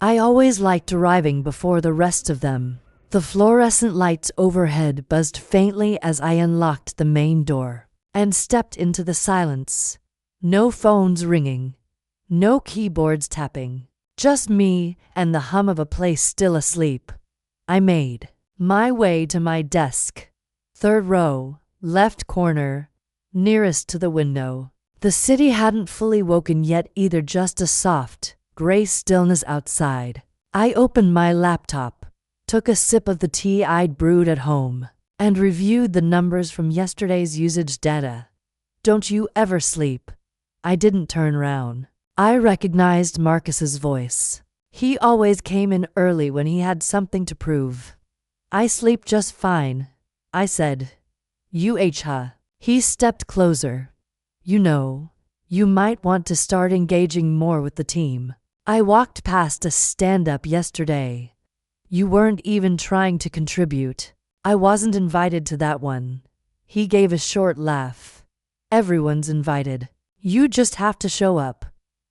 I always liked arriving before the rest of them. The fluorescent lights overhead buzzed faintly as I unlocked the main door and stepped into the silence. No phones ringing, no keyboards tapping, just me and the hum of a place still asleep. I made my way to my desk. Third row, left corner, nearest to the window. The city hadn't fully woken yet either, just a soft, gray stillness outside. I opened my laptop, took a sip of the tea I'd brewed at home, and reviewed the numbers from yesterday's usage data. Don't you ever sleep? I didn't turn around. I recognized Marcus's voice. He always came in early when he had something to prove. I sleep just fine, I said. Huh? He stepped closer. You know, you might want to start engaging more with the team. I walked past a stand-up yesterday. You weren't even trying to contribute. I wasn't invited to that one. He gave a short laugh. Everyone's invited. You just have to show up.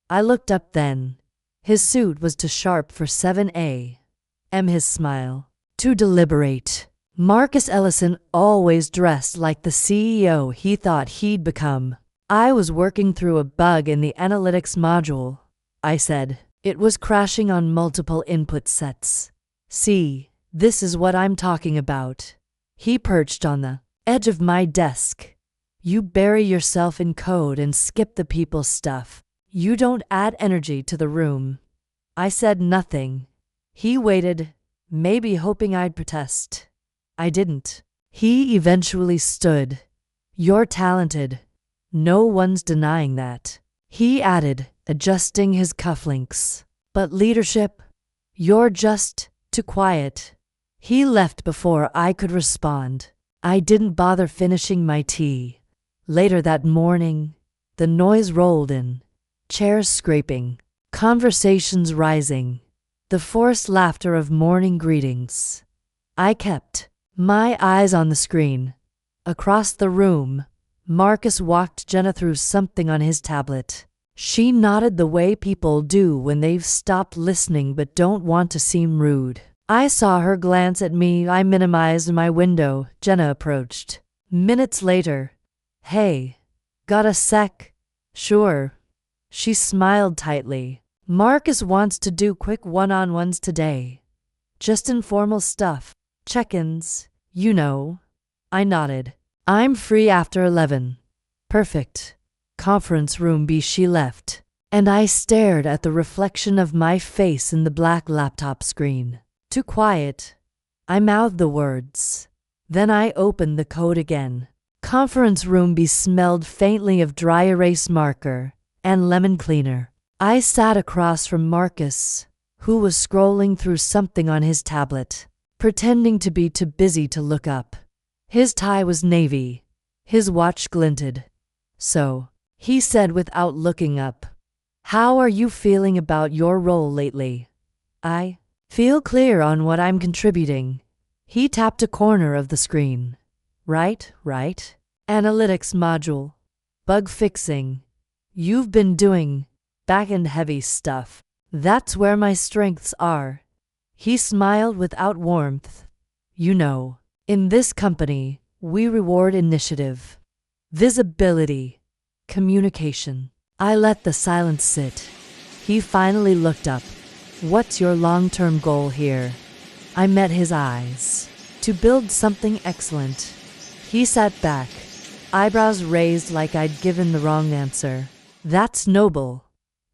I looked up then. His suit was too sharp for 7 a.m. His smile, too deliberate. Marcus Ellison always dressed like the CEO he thought he'd become. I was working through a bug in the analytics module, I said. It was crashing on multiple input sets. See, this is what I'm talking about. He perched on the edge of my desk. You bury yourself in code and skip the people stuff. You don't add energy to the room. I said nothing. He waited, maybe hoping I'd protest. I didn't. He eventually stood. You're talented. No one's denying that. He added, adjusting his cufflinks. But leadership? You're just too quiet. He left before I could respond. I didn't bother finishing my tea. Later that morning, the noise rolled in. Chairs scraping, conversations rising, the forced laughter of morning greetings. I kept my eyes on the screen. Across the room, Marcus walked Jenna through something on his tablet. She nodded the way people do when they've stopped listening but don't want to seem rude. I saw her glance at me. I minimized my window. Jenna approached. Minutes later. Hey, got a sec? Sure. She smiled tightly. Marcus wants to do quick one-on-ones today. Just informal stuff. Check-ins, you know. I nodded. I'm free after 11. Perfect. Conference room B. She left, and I stared at the reflection of my face in the black laptop screen. Too quiet. I mouthed the words. Then I opened the code again. Conference room B smelled faintly of dry erase marker and lemon cleaner. I sat across from Marcus, who was scrolling through something on his tablet, pretending to be too busy to look up. His tie was navy. His watch glinted. So, he said without looking up, how are you feeling about your role lately? I feel clear on what I'm contributing. He tapped a corner of the screen. Right. Analytics module. Bug fixing. You've been doing back-end heavy stuff. That's where my strengths are. He smiled without warmth. You know, in this company, we reward initiative, visibility, communication. I let the silence sit. He finally looked up. What's your long-term goal here? I met his eyes. To build something excellent. He sat back, eyebrows raised like I'd given the wrong answer. That's noble,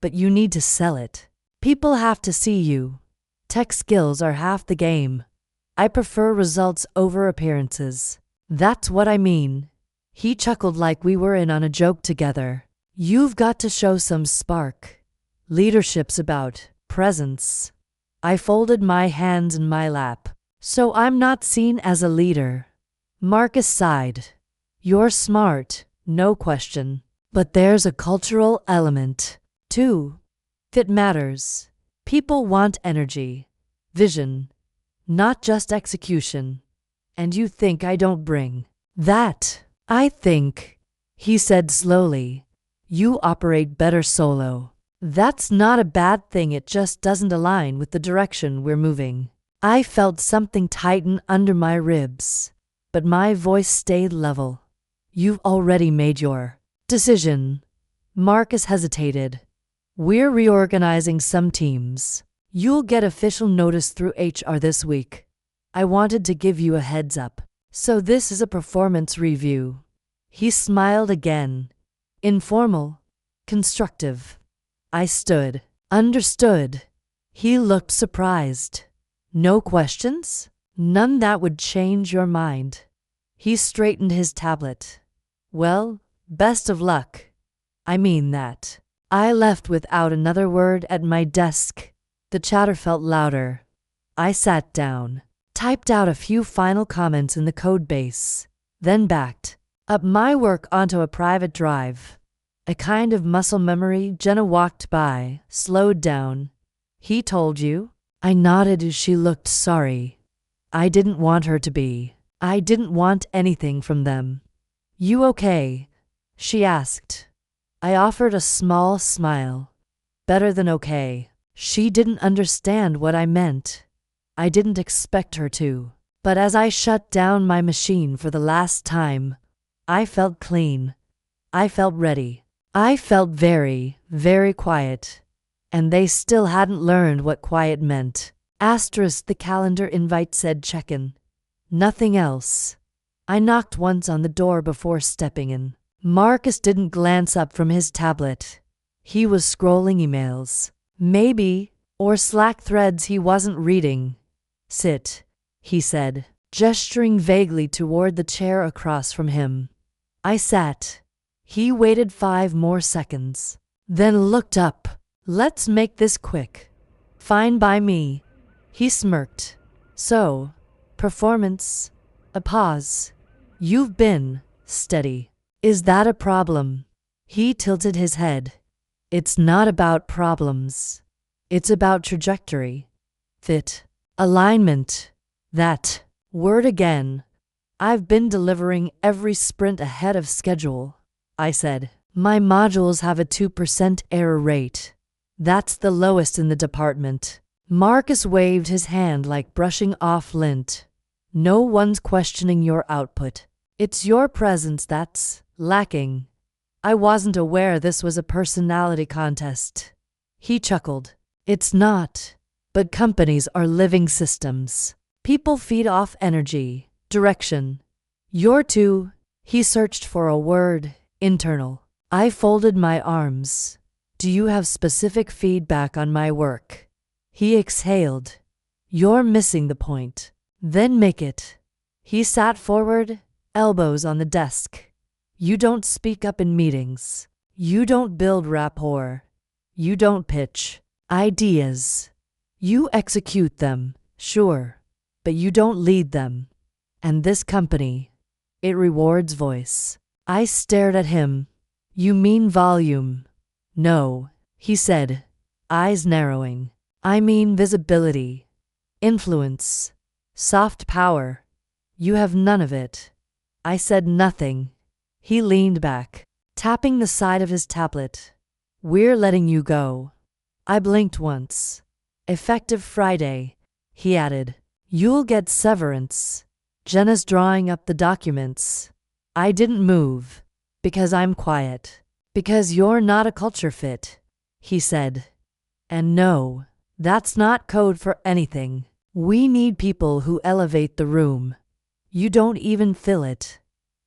but you need to sell it. People have to see you. Tech skills are half the game. I prefer results over appearances. That's what I mean. He chuckled like we were in on a joke together. You've got to show some spark. Leadership's about presence. I folded my hands in my lap. So I'm not seen as a leader. Marcus sighed. You're smart, no question. But there's a cultural element, too. It matters. People want energy, vision, not just execution. And you think I don't bring that? I think, he said slowly, you operate better solo. That's not a bad thing, it just doesn't align with the direction we're moving. I felt something tighten under my ribs, but my voice stayed level. You've already made your decision. Marcus hesitated. We're reorganizing some teams. You'll get official notice through HR this week. I wanted to give you a heads up. So this is a performance review. He smiled again. Informal. Constructive. I stood. Understood. He looked surprised. No questions? None that would change your mind. He straightened his tablet. Well, best of luck. I mean that. I left without another word at my desk. The chatter felt louder. I sat down, typed out a few final comments in the code base, then backed up my work onto a private drive. A kind of muscle memory. Jenna walked by, slowed down. He told you? I nodded as she looked sorry. I didn't want her to be. I didn't want anything from them. You okay? She asked. I offered a small smile. Better than okay. She didn't understand what I meant. I didn't expect her to. But as I shut down my machine for the last time, I felt clean. I felt ready. I felt very, very quiet. And they still hadn't learned what quiet meant. Asterisk, the calendar invite said check-in. Nothing else. I knocked once on the door before stepping in. Marcus didn't glance up from his tablet. He was scrolling emails. Maybe, or Slack threads he wasn't reading. Sit, he said, gesturing vaguely toward the chair across from him. I sat. He waited 5 more seconds, then looked up. Let's make this quick. Fine by me. He smirked. So, performance. A pause. You've been steady. Is that a problem? He tilted his head. It's not about problems. It's about trajectory. Fit. Alignment. That word again. I've been delivering every sprint ahead of schedule, I said. My modules have a 2% error rate. That's the lowest in the department. Marcus waved his hand like brushing off lint. No one's questioning your output. It's your presence that's lacking. I wasn't aware this was a personality contest. He chuckled. It's not. But companies are living systems. People feed off energy, direction. You're too. He searched for a word. Internal. I folded my arms. Do you have specific feedback on my work? He exhaled. You're missing the point. Then make it. He sat forward, elbows on the desk. You don't speak up in meetings. You don't build rapport. You don't pitch ideas. You execute them, sure, but you don't lead them. And this company, it rewards voice. I stared at him. You mean volume? No, he said, eyes narrowing. I mean visibility, influence, soft power. You have none of it. I said nothing. He leaned back, tapping the side of his tablet. We're letting you go. I blinked once. Effective Friday, he added. You'll get severance. Jenna's drawing up the documents. I didn't move. Because I'm quiet. Because you're not a culture fit, he said. And no, that's not code for anything. We need people who elevate the room. You don't even fill it.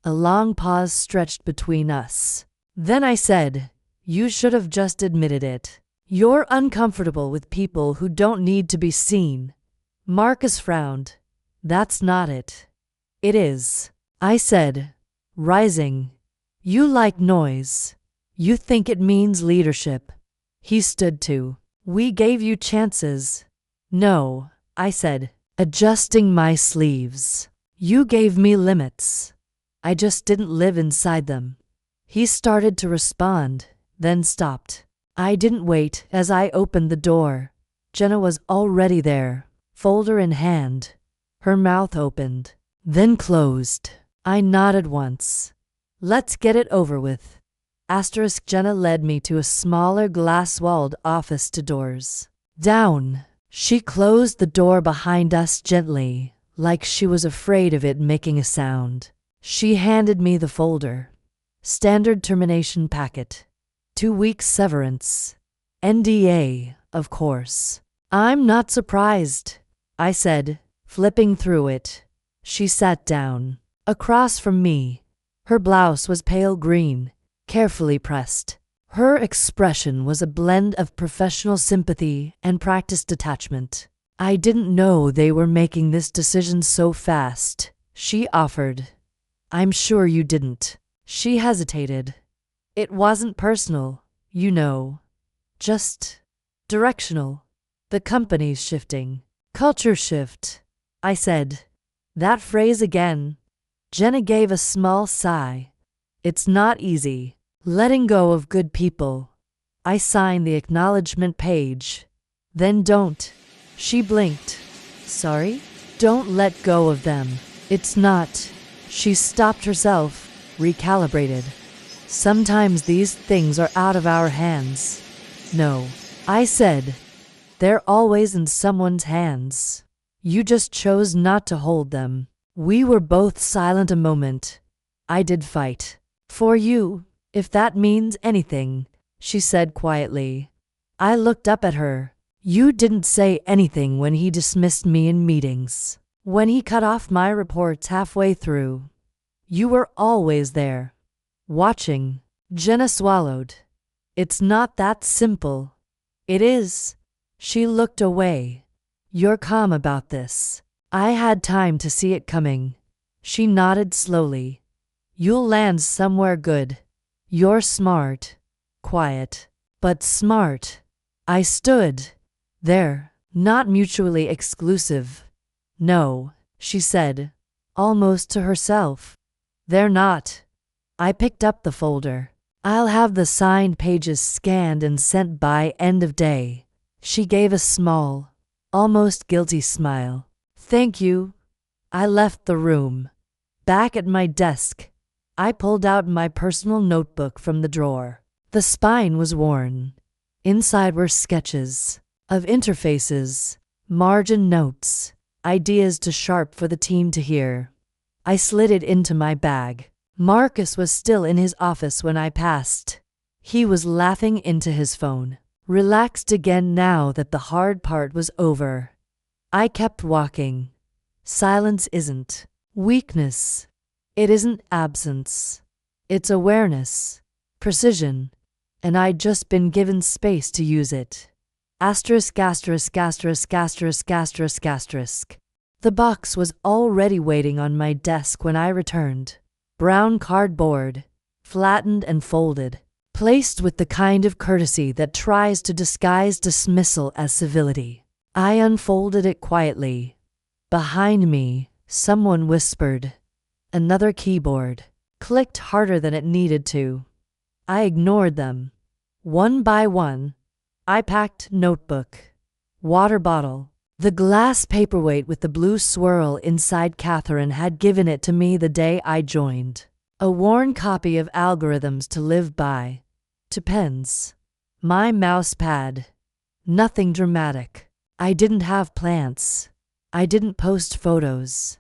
A long pause stretched between us. Then I said, you should have just admitted it. You're uncomfortable with people who don't need to be seen. Marcus frowned. That's not it. It is, I said, rising. You like noise. You think it means leadership. He stood too. We gave you chances. No, I said, adjusting my sleeves. You gave me limits. I just didn't live inside them. He started to respond, then stopped. I didn't wait as I opened the door. Jenna was already there, folder in hand. Her mouth opened, then closed. I nodded once. Let's get it over with. Jenna led me to a smaller glass-walled office to doors. Down. She closed the door behind us gently, like she was afraid of it making a sound. She handed me the folder. Standard termination packet. 2 weeks severance. NDA, of course. I'm not surprised, I said, flipping through it. She sat down. Across from me. Her blouse was pale green, carefully pressed. Her expression was a blend of professional sympathy and practiced detachment. I didn't know they were making this decision so fast, she offered. I'm sure you didn't. She hesitated. It wasn't personal, you know. Just directional. The company's shifting. Culture shift, I said. That phrase again. Jenna gave a small sigh. It's not easy. Letting go of good people. I signed the acknowledgement page. Then don't. She blinked. Sorry? Don't let go of them. It's not. She stopped herself, recalibrated. Sometimes these things are out of our hands. No, I said. They're always in someone's hands. You just chose not to hold them. We were both silent a moment. I did fight. For you, if that means anything, she said quietly. I looked up at her. You didn't say anything when he dismissed me in meetings. When he cut off my reports halfway through. You were always there. Watching. Jenna swallowed. It's not that simple. It is. She looked away. You're calm about this. I had time to see it coming. She nodded slowly. You'll land somewhere good. You're smart. Quiet. But smart. I stood there, not mutually exclusive. No, she said, almost to herself. They're not. I picked up the folder. I'll have the signed pages scanned and sent by end of day. She gave a small, almost guilty smile. Thank you. I left the room. Back at my desk, I pulled out my personal notebook from the drawer. The spine was worn. Inside were sketches of interfaces, margin notes, ideas too sharp for the team to hear. I slid it into my bag. Marcus was still in his office when I passed. He was laughing into his phone, relaxed again now that the hard part was over. I kept walking. Silence isn't weakness. It isn't absence. It's awareness, precision, and I'd just been given space to use it. Asterisk, asterisk, asterisk, asterisk, asterisk, asterisk. The box was already waiting on my desk when I returned. Brown cardboard, flattened and folded, placed with the kind of courtesy that tries to disguise dismissal as civility. I unfolded it quietly. Behind me, someone whispered. Another keyboard clicked harder than it needed to. I ignored them. One by one, I packed notebook, water bottle. The glass paperweight with the blue swirl inside. Catherine had given it to me the day I joined. A worn copy of Algorithms to Live By. To pens. My mouse pad. Nothing dramatic. I didn't have plants. I didn't post photos.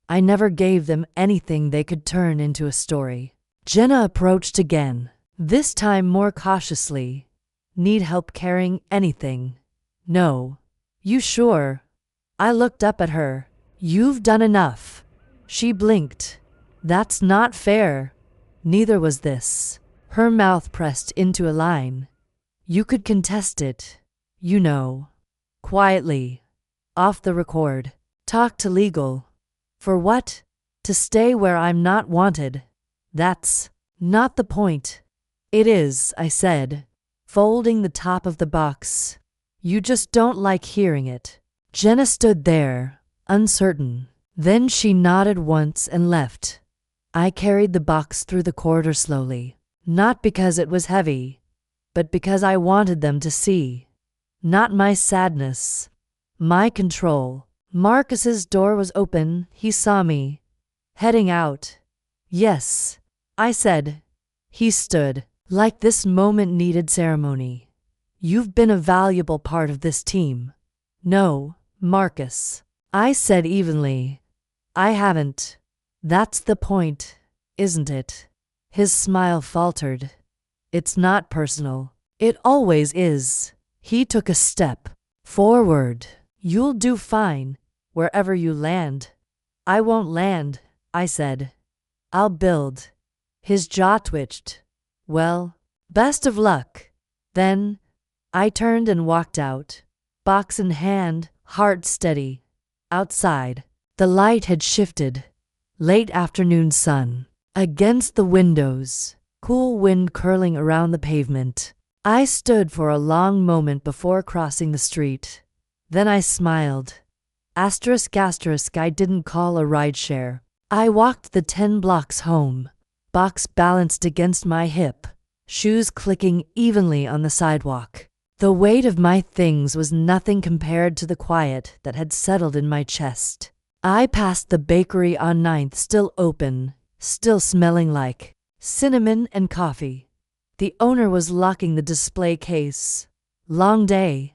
I never gave them anything they could turn into a story. Jenna approached again, this time more cautiously. Need help carrying anything? No. You sure? I looked up at her. You've done enough. She blinked. That's not fair. Neither was this. Her mouth pressed into a line. You could contest it. You know. Quietly. Off the record. Talk to legal. For what? To stay where I'm not wanted. That's not the point. It is, I said, folding the top of the box. You just don't like hearing it. Jenna stood there, uncertain. Then she nodded once and left. I carried the box through the corridor slowly, not because it was heavy, but because I wanted them to see. Not my sadness, my control. Marcus's door was open. He saw me, heading out. Yes, I said. He stood, Like this moment needed ceremony. You've been a valuable part of this team. No, Marcus, I said evenly. I haven't. That's the point, isn't it? His smile faltered. It's not personal. It always is. He took a step forward. You'll do fine, wherever you land. I won't land, I said. I'll build. His jaw twitched. Well, best of luck. Then, I turned and walked out, box in hand, heart steady. Outside, the light had shifted. Late afternoon sun. Against the windows, cool wind curling around the pavement. I stood for a long moment before crossing the street. Then I smiled. Asterisk asterisk, I didn't call a rideshare. I walked the 10 blocks home, box balanced against my hip, shoes clicking evenly on the sidewalk. The weight of my things was nothing compared to the quiet that had settled in my chest. I passed the bakery on 9th, still open, still smelling like cinnamon and coffee. The owner was locking the display case. Long day?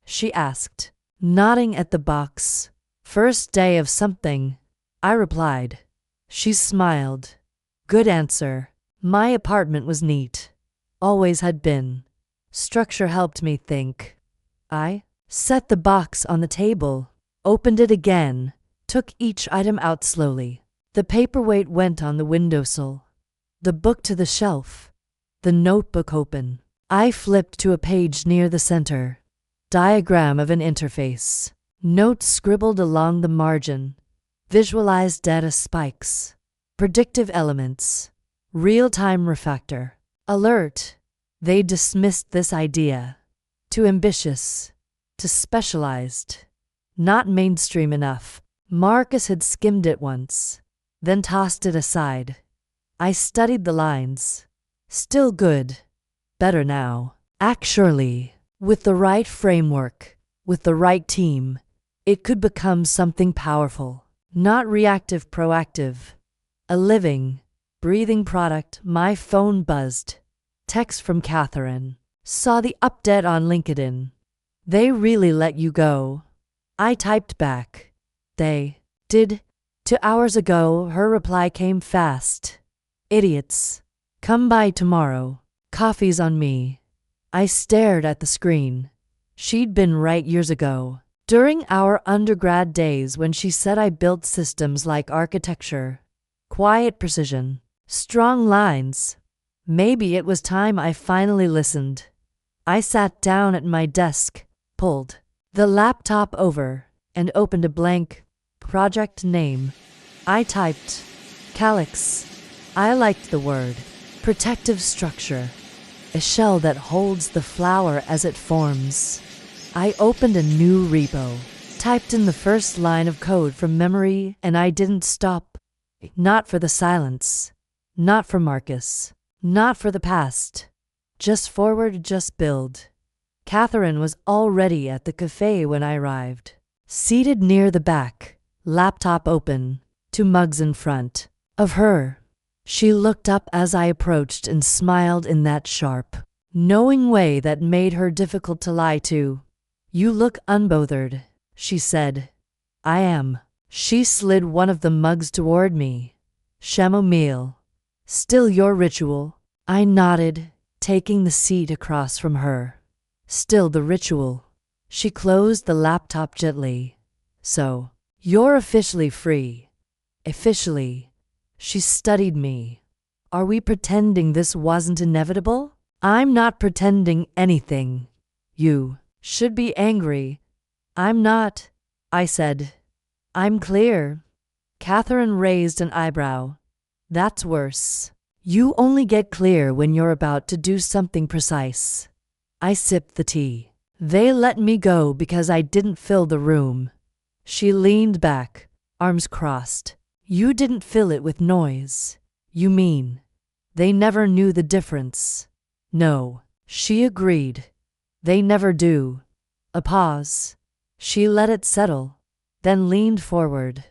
She asked, nodding at the box. First day of something, I replied. She smiled. Good answer. My apartment was neat. Always had been. Structure helped me think. I set the box on the table, opened it again, took each item out slowly. The paperweight went on the windowsill. The book to the shelf. The notebook open. I flipped to a page near the center. Diagram of an interface. Notes scribbled along the margin. Visualized data spikes. Predictive elements. Real-time refactor. Alert. They dismissed this idea. Too ambitious. Too specialized. Not mainstream enough. Marcus had skimmed it once, then tossed it aside. I studied the lines. Still good. Better now. Actually, with the right framework, with the right team, it could become something powerful. Not reactive, proactive. A living, breathing product. My phone buzzed. Text from Catherine. Saw the update on LinkedIn. They really let you go. I typed back. They did. 2 hours ago, her reply came fast. Idiots. Come by tomorrow. Coffee's on me. I stared at the screen. She'd been right years ago. During our undergrad days when she said I built systems like architecture. Quiet precision. Strong lines. Maybe it was time I finally listened. I sat down at my desk, pulled the laptop over, and opened a blank project name. I typed calyx. I liked the word. Protective structure. A shell that holds the flower as it forms. I opened a new repo, typed in the first line of code from memory, and I didn't stop. Not for the silence. Not for Marcus. Not for the past. Just forward, just build. Catherine was already at the cafe when I arrived. Seated near the back, laptop open, 2 mugs in front of her. She looked up as I approached and smiled in that sharp, knowing way that made her difficult to lie to. You look unbothered, she said. I am. She slid one of the mugs toward me. Chamomile. Still your ritual? I nodded, taking the seat across from her. Still the ritual. She closed the laptop gently. So, you're officially free. Officially. She studied me. Are we pretending this wasn't inevitable? I'm not pretending anything. You should be angry. I'm not, I said. I'm clear. Catherine raised an eyebrow. That's worse. You only get clear when you're about to do something precise. I sipped the tea. They let me go because I didn't fill the room. She leaned back, arms crossed. You didn't fill it with noise. You mean they never knew the difference? No, she agreed. They never do. A pause. She let it settle, then leaned forward.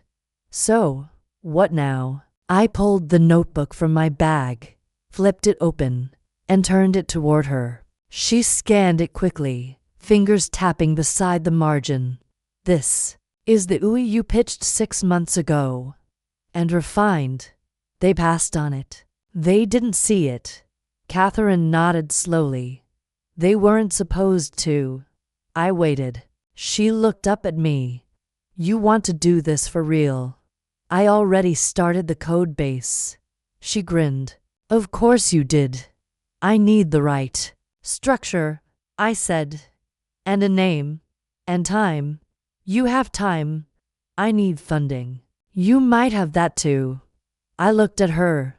So, what now? I pulled the notebook from my bag, flipped it open. and turned it toward her. She scanned it quickly, fingers tapping beside the margin. This is the UI you pitched 6 months ago. And refined. They passed on it. They didn't see it. Catherine nodded slowly. They weren't supposed to. I waited. She looked up at me. You want to do this for real? I already started the code base. She grinned. Of course you did. I need the right structure, I said. And a name. And time. You have time. I need funding. You might have that too. I looked at her.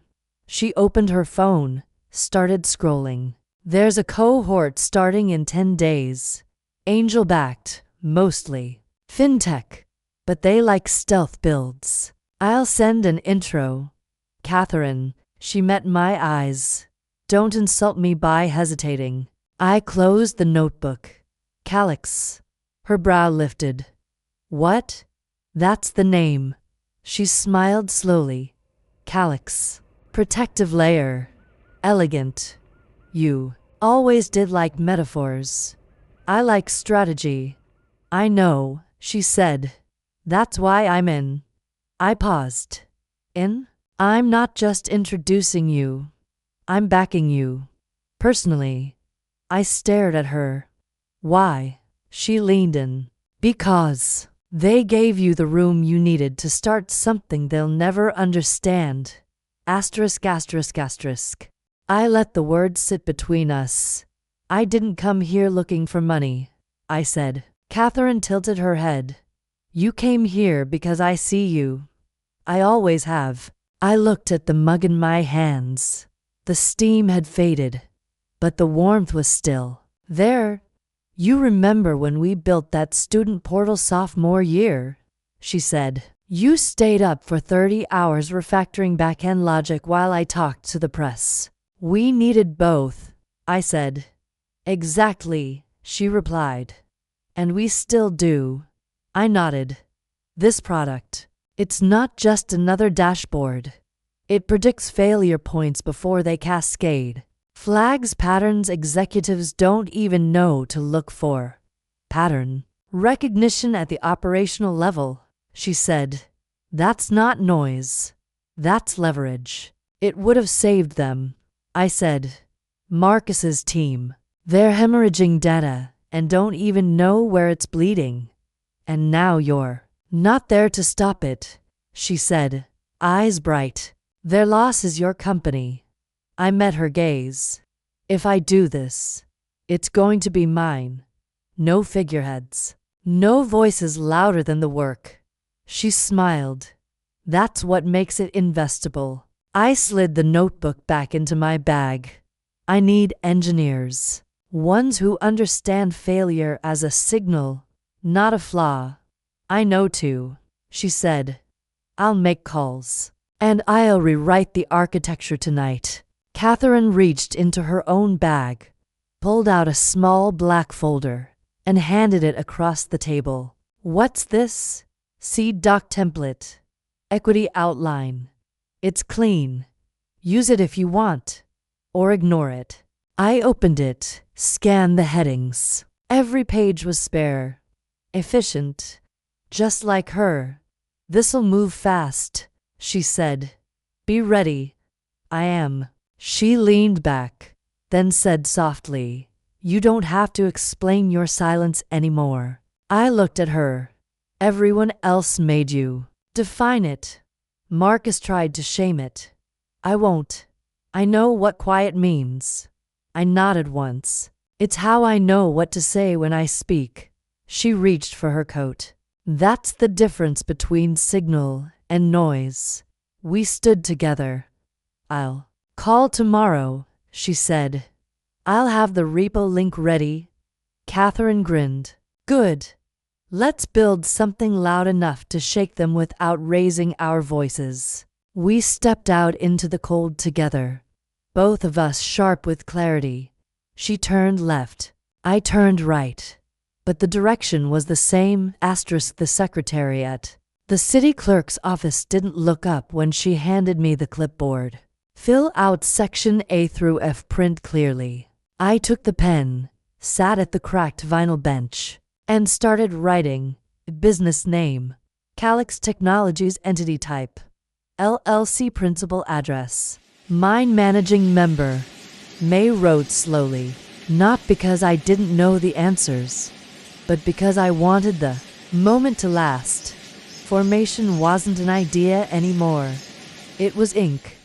She opened her phone, started scrolling. There's a cohort starting in 10 days. Angel-backed, mostly. Fintech. But they like stealth builds. I'll send an intro. Catherine, she met my eyes. Don't insult me by hesitating. I closed the notebook. Calyx. Her brow lifted. What? That's the name. She smiled slowly. Calyx. Protective layer. Elegant. You always did like metaphors. I like strategy. I know, she said. That's why I'm in. I paused. In? I'm not just introducing you. I'm backing you. Personally. I stared at her. Why? She leaned in. Because they gave you the room you needed to start something they'll never understand. Asterisk, asterisk, asterisk. I let the words sit between us. I didn't come here looking for money, I said. Catherine tilted her head. You came here because I see you. I always have. I looked at the mug in my hands. The steam had faded, but the warmth was still there. You remember when we built that student portal sophomore year? She said. You stayed up for 30 hours refactoring back-end logic while I talked to the press. We needed both, I said. Exactly, she replied. And we still do. I nodded. This product, it's not just another dashboard. It predicts failure points before they cascade. Flags patterns executives don't even know to look for. Pattern recognition at the operational level, she said. That's not noise. That's leverage. It would have saved them, I said. Marcus's team. They're hemorrhaging data and don't even know where it's bleeding. And now you're not there to stop it, she said, eyes bright. Their loss is your company. I met her gaze. If I do this, it's going to be mine. No figureheads. No voices louder than the work. She smiled. That's what makes it investable. I slid the notebook back into my bag. I need engineers. Ones who understand failure as a signal, not a flaw. I know too, she said. I'll make calls. And I'll rewrite the architecture tonight. Catherine reached into her own bag, pulled out a small black folder, and handed it across the table. What's this? Seed doc template. Equity outline. It's clean. Use it if you want, or ignore it. I opened it, scanned the headings. Every page was spare. Efficient. Just like her. This'll move fast, she said. Be ready. I am. She leaned back, then said softly, You don't have to explain your silence anymore. I looked at her. Everyone else made you. Define it. Marcus tried to shame it. I won't. I know what quiet means. I nodded once. It's how I know what to say when I speak. She reached for her coat. That's the difference between signal and noise. We stood together. I'll call tomorrow, she said. I'll have the repo link ready. Catherine grinned. Good. Let's build something loud enough to shake them without raising our voices. We stepped out into the cold together, both of us sharp with clarity. She turned left. I turned right. But the direction was the same, asterisk the secretariat. The city clerk's office didn't look up when she handed me the clipboard. Fill out section A through F, print clearly. I took the pen, sat at the cracked vinyl bench, and started writing. Business name: Calyx Technologies. Entity type: LLC. Principal address: Mine. Managing member: May. Wrote slowly, not because I didn't know the answers, but because I wanted the moment to last. Formation wasn't an idea anymore. It was ink,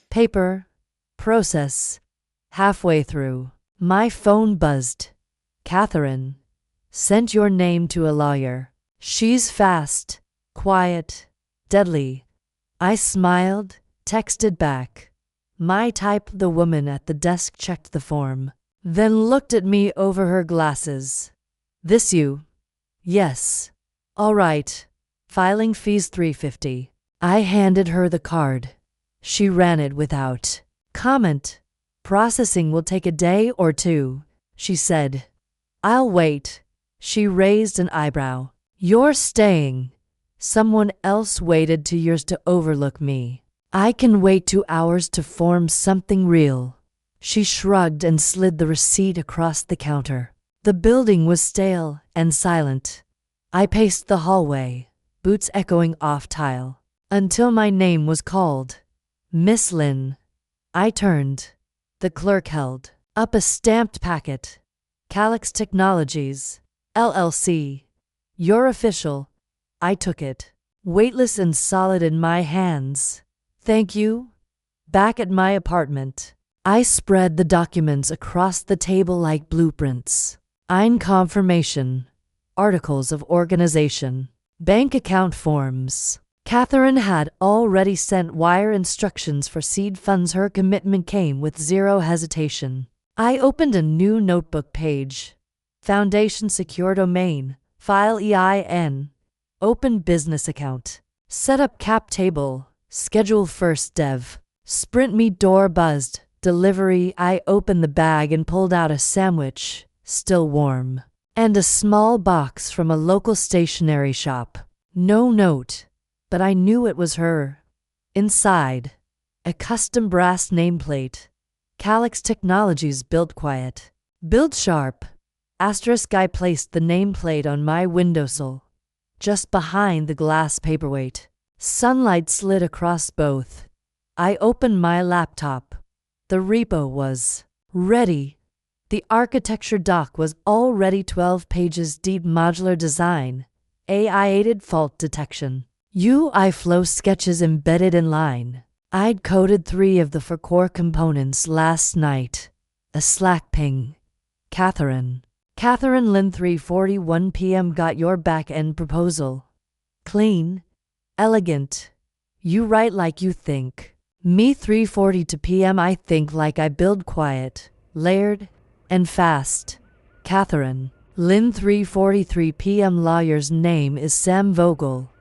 paper, process. Halfway through, my phone buzzed. Catherine, sent your name to a lawyer. She's fast, quiet, deadly. I smiled, texted back. My type. The woman at the desk checked the form, then looked at me over her glasses. This you? Yes. All right. Filing fees $350. I handed her the card. She ran it without comment. Processing will take a day or two, she said. I'll wait. She raised an eyebrow. You're staying. Someone else waited 2 years to overlook me. I can wait 2 hours to form something real. She shrugged and slid the receipt across the counter. The building was stale and silent. I paced the hallway, boots echoing off tile, until my name was called. Miss Lin. I turned. The clerk held up a stamped packet. Calyx Technologies, LLC. You're official. I took it, weightless and solid in my hands. Thank you. Back at my apartment, I spread the documents across the table like blueprints. Ein confirmation, articles of organization, bank account forms. Catherine had already sent wire instructions for seed funds. Her commitment came with zero hesitation. I opened a new notebook page. Foundation secure domain, file EIN, open business account, set up cap table, schedule first dev. Sprint me door buzzed, delivery. I opened the bag and pulled out a sandwich, still warm, and a small box from a local stationery shop. No note, but I knew it was her. Inside, a custom brass nameplate. Calyx Technologies. Built quiet, built sharp. Asterisk. I placed the nameplate on my windowsill, just behind the glass paperweight. Sunlight slid across both. I opened my laptop. The repo was ready. The architecture doc was already 12 pages deep. Modular design, AI-aided fault detection, UI flow sketches embedded in line. I'd coded 3 of the 4 core components last night. A Slack ping. Catherine. Catherine Lin, 3:41 p.m. Got your back-end proposal. Clean. Elegant. You write like you think. Me, 3:42 p.m. I think like I build, quiet, layered, and fast. Catherine Lin, 3:43 p.m. Lawyer's name is Sam Vogel.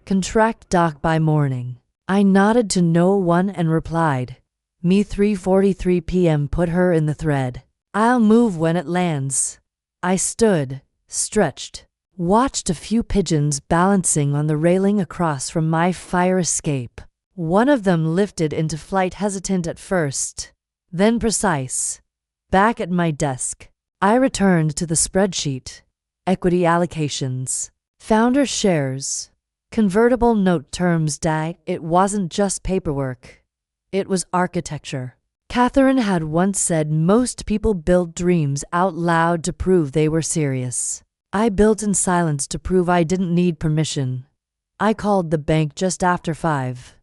Contract doc by morning. I nodded to no one and replied. Me, 3:43 p.m. Put her in the thread. I'll move when it lands. I stood, stretched, watched a few pigeons balancing on the railing across from my fire escape. One of them lifted into flight, hesitant at first, then precise. Back at my desk, I returned to the spreadsheet. Equity allocations, founder shares, convertible note terms. It wasn't just paperwork. It was architecture. Catherine had once said most people build dreams out loud to prove they were serious. I built in silence to prove I didn't need permission. I called the bank just after 5.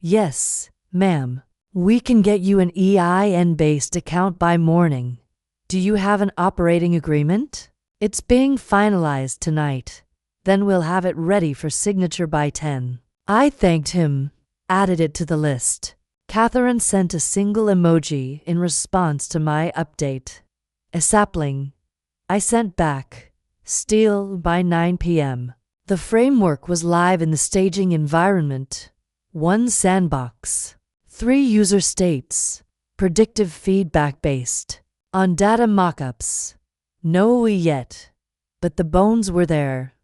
Yes, ma'am. We can get you an EIN-based account by morning. Do you have an operating agreement? It's being finalized tonight. Then we'll have it ready for signature by 10. I thanked him, added it to the list. Catherine sent a single emoji in response to my update. A sapling. I sent back. Steel by 9 p.m. The framework was live in the staging environment. 1 sandbox. 3 user states. Predictive feedback based on data mockups. No we yet. But the bones were there.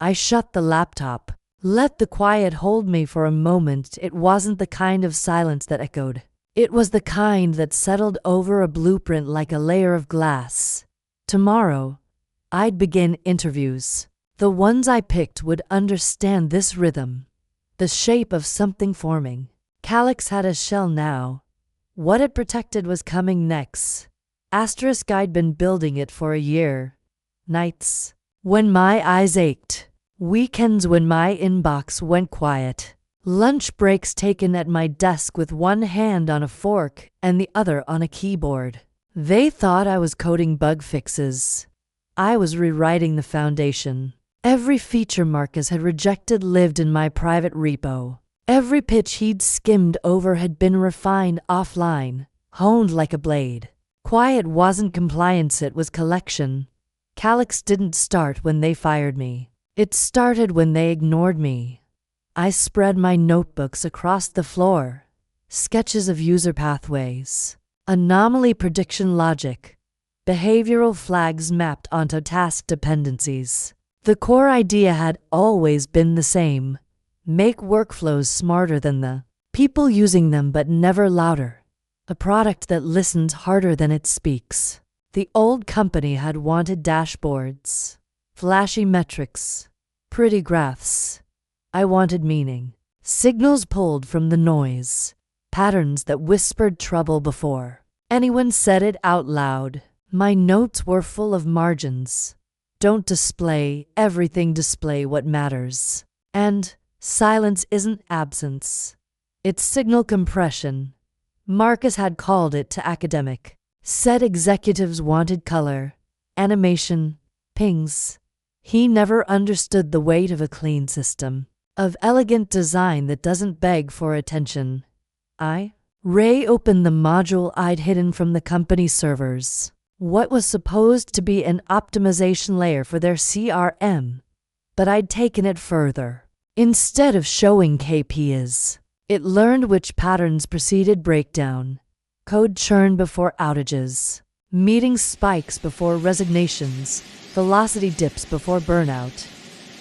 I shut the laptop. Let the quiet hold me for a moment. It wasn't the kind of silence that echoed. It was the kind that settled over a blueprint like a layer of glass. Tomorrow, I'd begin interviews. The ones I picked would understand this rhythm, the shape of something forming. Calyx had a shell now. What it protected was coming next. I'd been building it for a year. Nights when my eyes ached. Weekends when my inbox went quiet. Lunch breaks taken at my desk with one hand on a fork and the other on a keyboard. They thought I was coding bug fixes. I was rewriting the foundation. Every feature Marcus had rejected lived in my private repo. Every pitch he'd skimmed over had been refined offline, honed like a blade. Quiet wasn't compliance, it was collection. Calyx didn't start when they fired me. It started when they ignored me. I spread my notebooks across the floor. Sketches of user pathways, anomaly prediction logic, behavioral flags mapped onto task dependencies. The core idea had always been the same. Make workflows smarter than the people using them but never louder. A product that listens harder than it speaks. The old company had wanted dashboards, flashy metrics, pretty graphs. I wanted meaning. Signals pulled from the noise. Patterns that whispered trouble before anyone said it out loud. My notes were full of margins. Don't display everything, display what matters. And silence isn't absence. It's signal compression. Marcus had called it to academic. Said executives wanted color, animation, pings. He never understood the weight of a clean system, of elegant design that doesn't beg for attention. Ray opened the module I'd hidden from the company servers. What was supposed to be an optimization layer for their CRM, but I'd taken it further. Instead of showing KPIs, it learned which patterns preceded breakdown, code churn before outages, meeting spikes before resignations, velocity dips before burnout.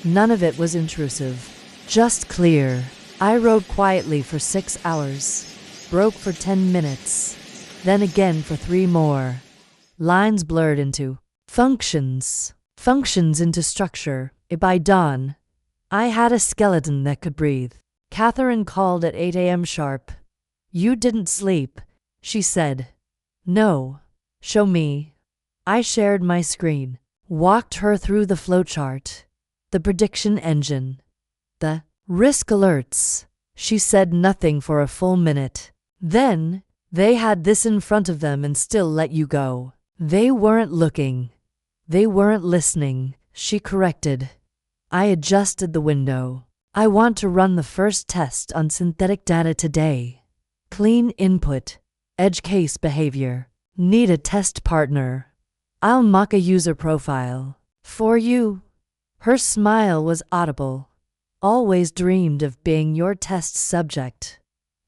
None of it was intrusive, just clear. I wrote quietly for 6 hours, broke for 10 minutes, then again for 3 more. Lines blurred into functions into structure. By dawn, I had a skeleton that could breathe. Catherine called at 8 a.m. sharp. You didn't sleep, she said. No. Show me. I shared my screen, walked her through the flowchart, the prediction engine, the risk alerts. She said nothing for a full minute. Then, they had this in front of them and still let you go. They weren't looking. They weren't listening, she corrected. I adjusted the window. I want to run the first test on synthetic data today. Clean input, edge case behavior. Need a test partner. I'll mock a user profile. For you. Her smile was audible. Always dreamed of being your test subject.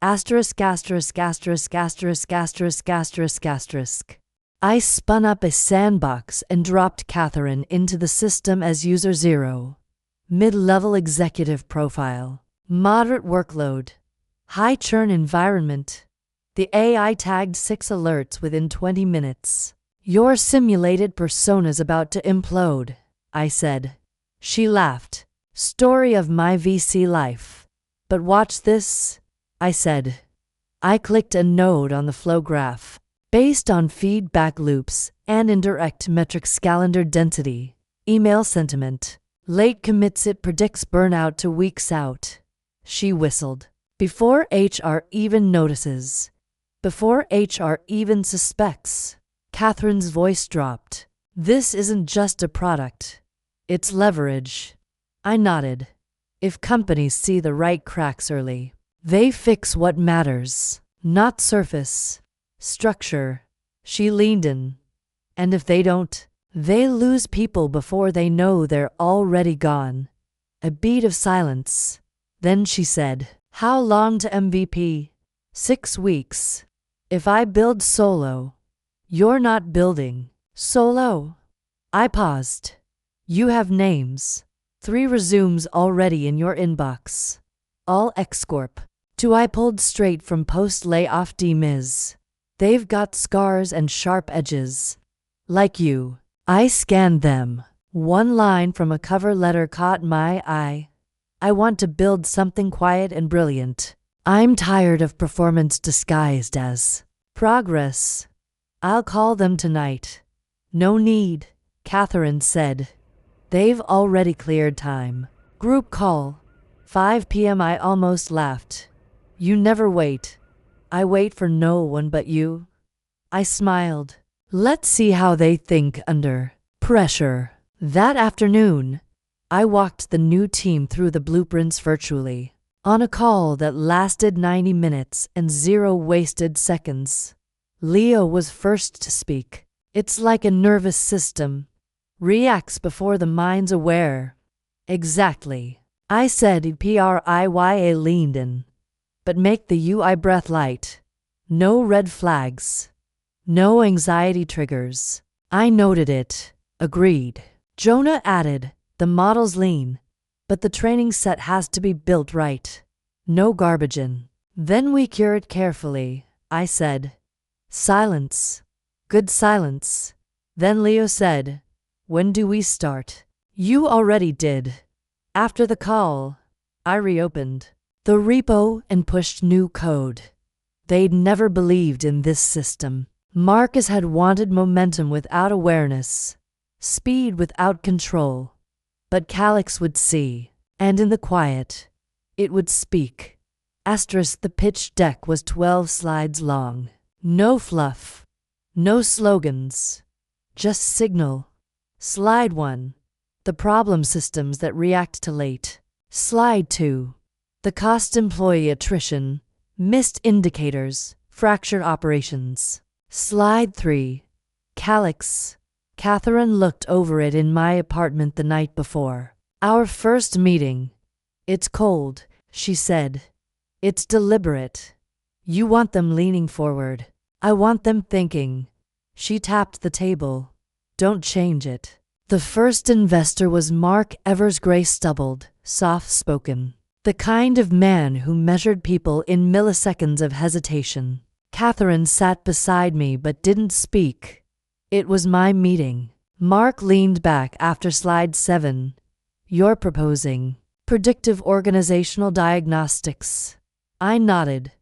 Asterisk, asterisk, asterisk, asterisk, asterisk, asterisk, asterisk. I spun up a sandbox and dropped Catherine into the system as user 0. Mid-level executive profile. Moderate workload. High churn environment. The AI tagged 6 alerts within 20 minutes. Your simulated persona's about to implode, I said. She laughed. Story of my VC life. But watch this, I said. I clicked a node on the flow graph. Based on feedback loops and indirect metrics, calendar density, email sentiment, late commits, it predicts burnout to weeks out. She whistled. Before HR even notices. Before HR even suspects. Catherine's voice dropped. This isn't just a product. It's leverage. I nodded. If companies see the right cracks early, they fix what matters, not surface. Structure. She leaned in. And if they don't, they lose people before they know they're already gone. A beat of silence. Then she said, how long to MVP? 6 weeks. If I build solo, you're not building solo. I paused. You have names. 3 resumes already in your inbox. All X Corp. Two I pulled straight from post-layoff DMIs. They've got scars and sharp edges. Like you. I scanned them. One line from a cover letter caught my eye. I want to build something quiet and brilliant. I'm tired of performance disguised as progress. I'll call them tonight. No need, Catherine said. They've already cleared time. Group call. 5 p.m. I almost laughed. You never wait. I wait for no one but you. I smiled. Let's see how they think under pressure. That afternoon, I walked the new team through the blueprints virtually, on a call that lasted 90 minutes and 0 wasted seconds. Leo was first to speak. It's like a nervous system. Reacts before the mind's aware. Exactly. I said PRIYA leaned in. But make the UI breath light. No red flags. No anxiety triggers. I noted it. Agreed. Jonah added, the model's lean, but the training set has to be built right. No garbage in. Then we cure it carefully, I said. Silence. Good silence. Then Leo said, when do we start? You already did. After the call, I reopened the repo and pushed new code. They'd never believed in this system. Marcus had wanted momentum without awareness, speed without control. But Calix would see, and in the quiet, it would speak. Asterisk, the pitch deck was 12 slides long. No fluff. No slogans. Just signal. Slide 1. The problem systems that react to late. Slide 2. The cost employee attrition, missed indicators, fractured operations. Slide 3. Calix. Catherine looked over it in my apartment the night before. Our first meeting. It's cold, she said. It's deliberate. You want them leaning forward. I want them thinking. She tapped the table. Don't change it. The first investor was Mark Evers Gray stubbled, soft-spoken. The kind of man who measured people in milliseconds of hesitation. Catherine sat beside me but didn't speak. It was my meeting. Mark leaned back after slide 7. You're proposing predictive organizational diagnostics. I nodded.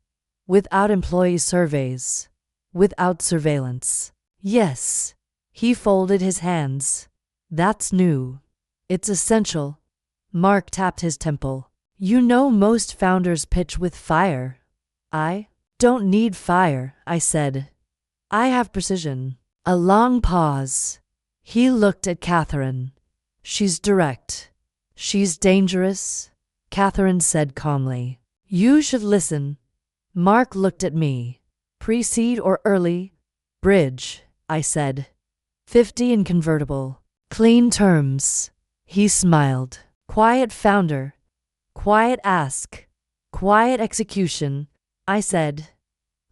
Without employee surveys. Without surveillance. Yes. He folded his hands. That's new. It's essential. Mark tapped his temple. You know most founders pitch with fire. I don't need fire, I said. I have precision. A long pause. He looked at Catherine. She's direct. She's dangerous, Catherine said calmly. You should listen. Mark looked at me. Pre-seed or early? Bridge, I said. 50 and convertible. Clean terms. He smiled. Quiet founder. Quiet ask. Quiet execution, I said.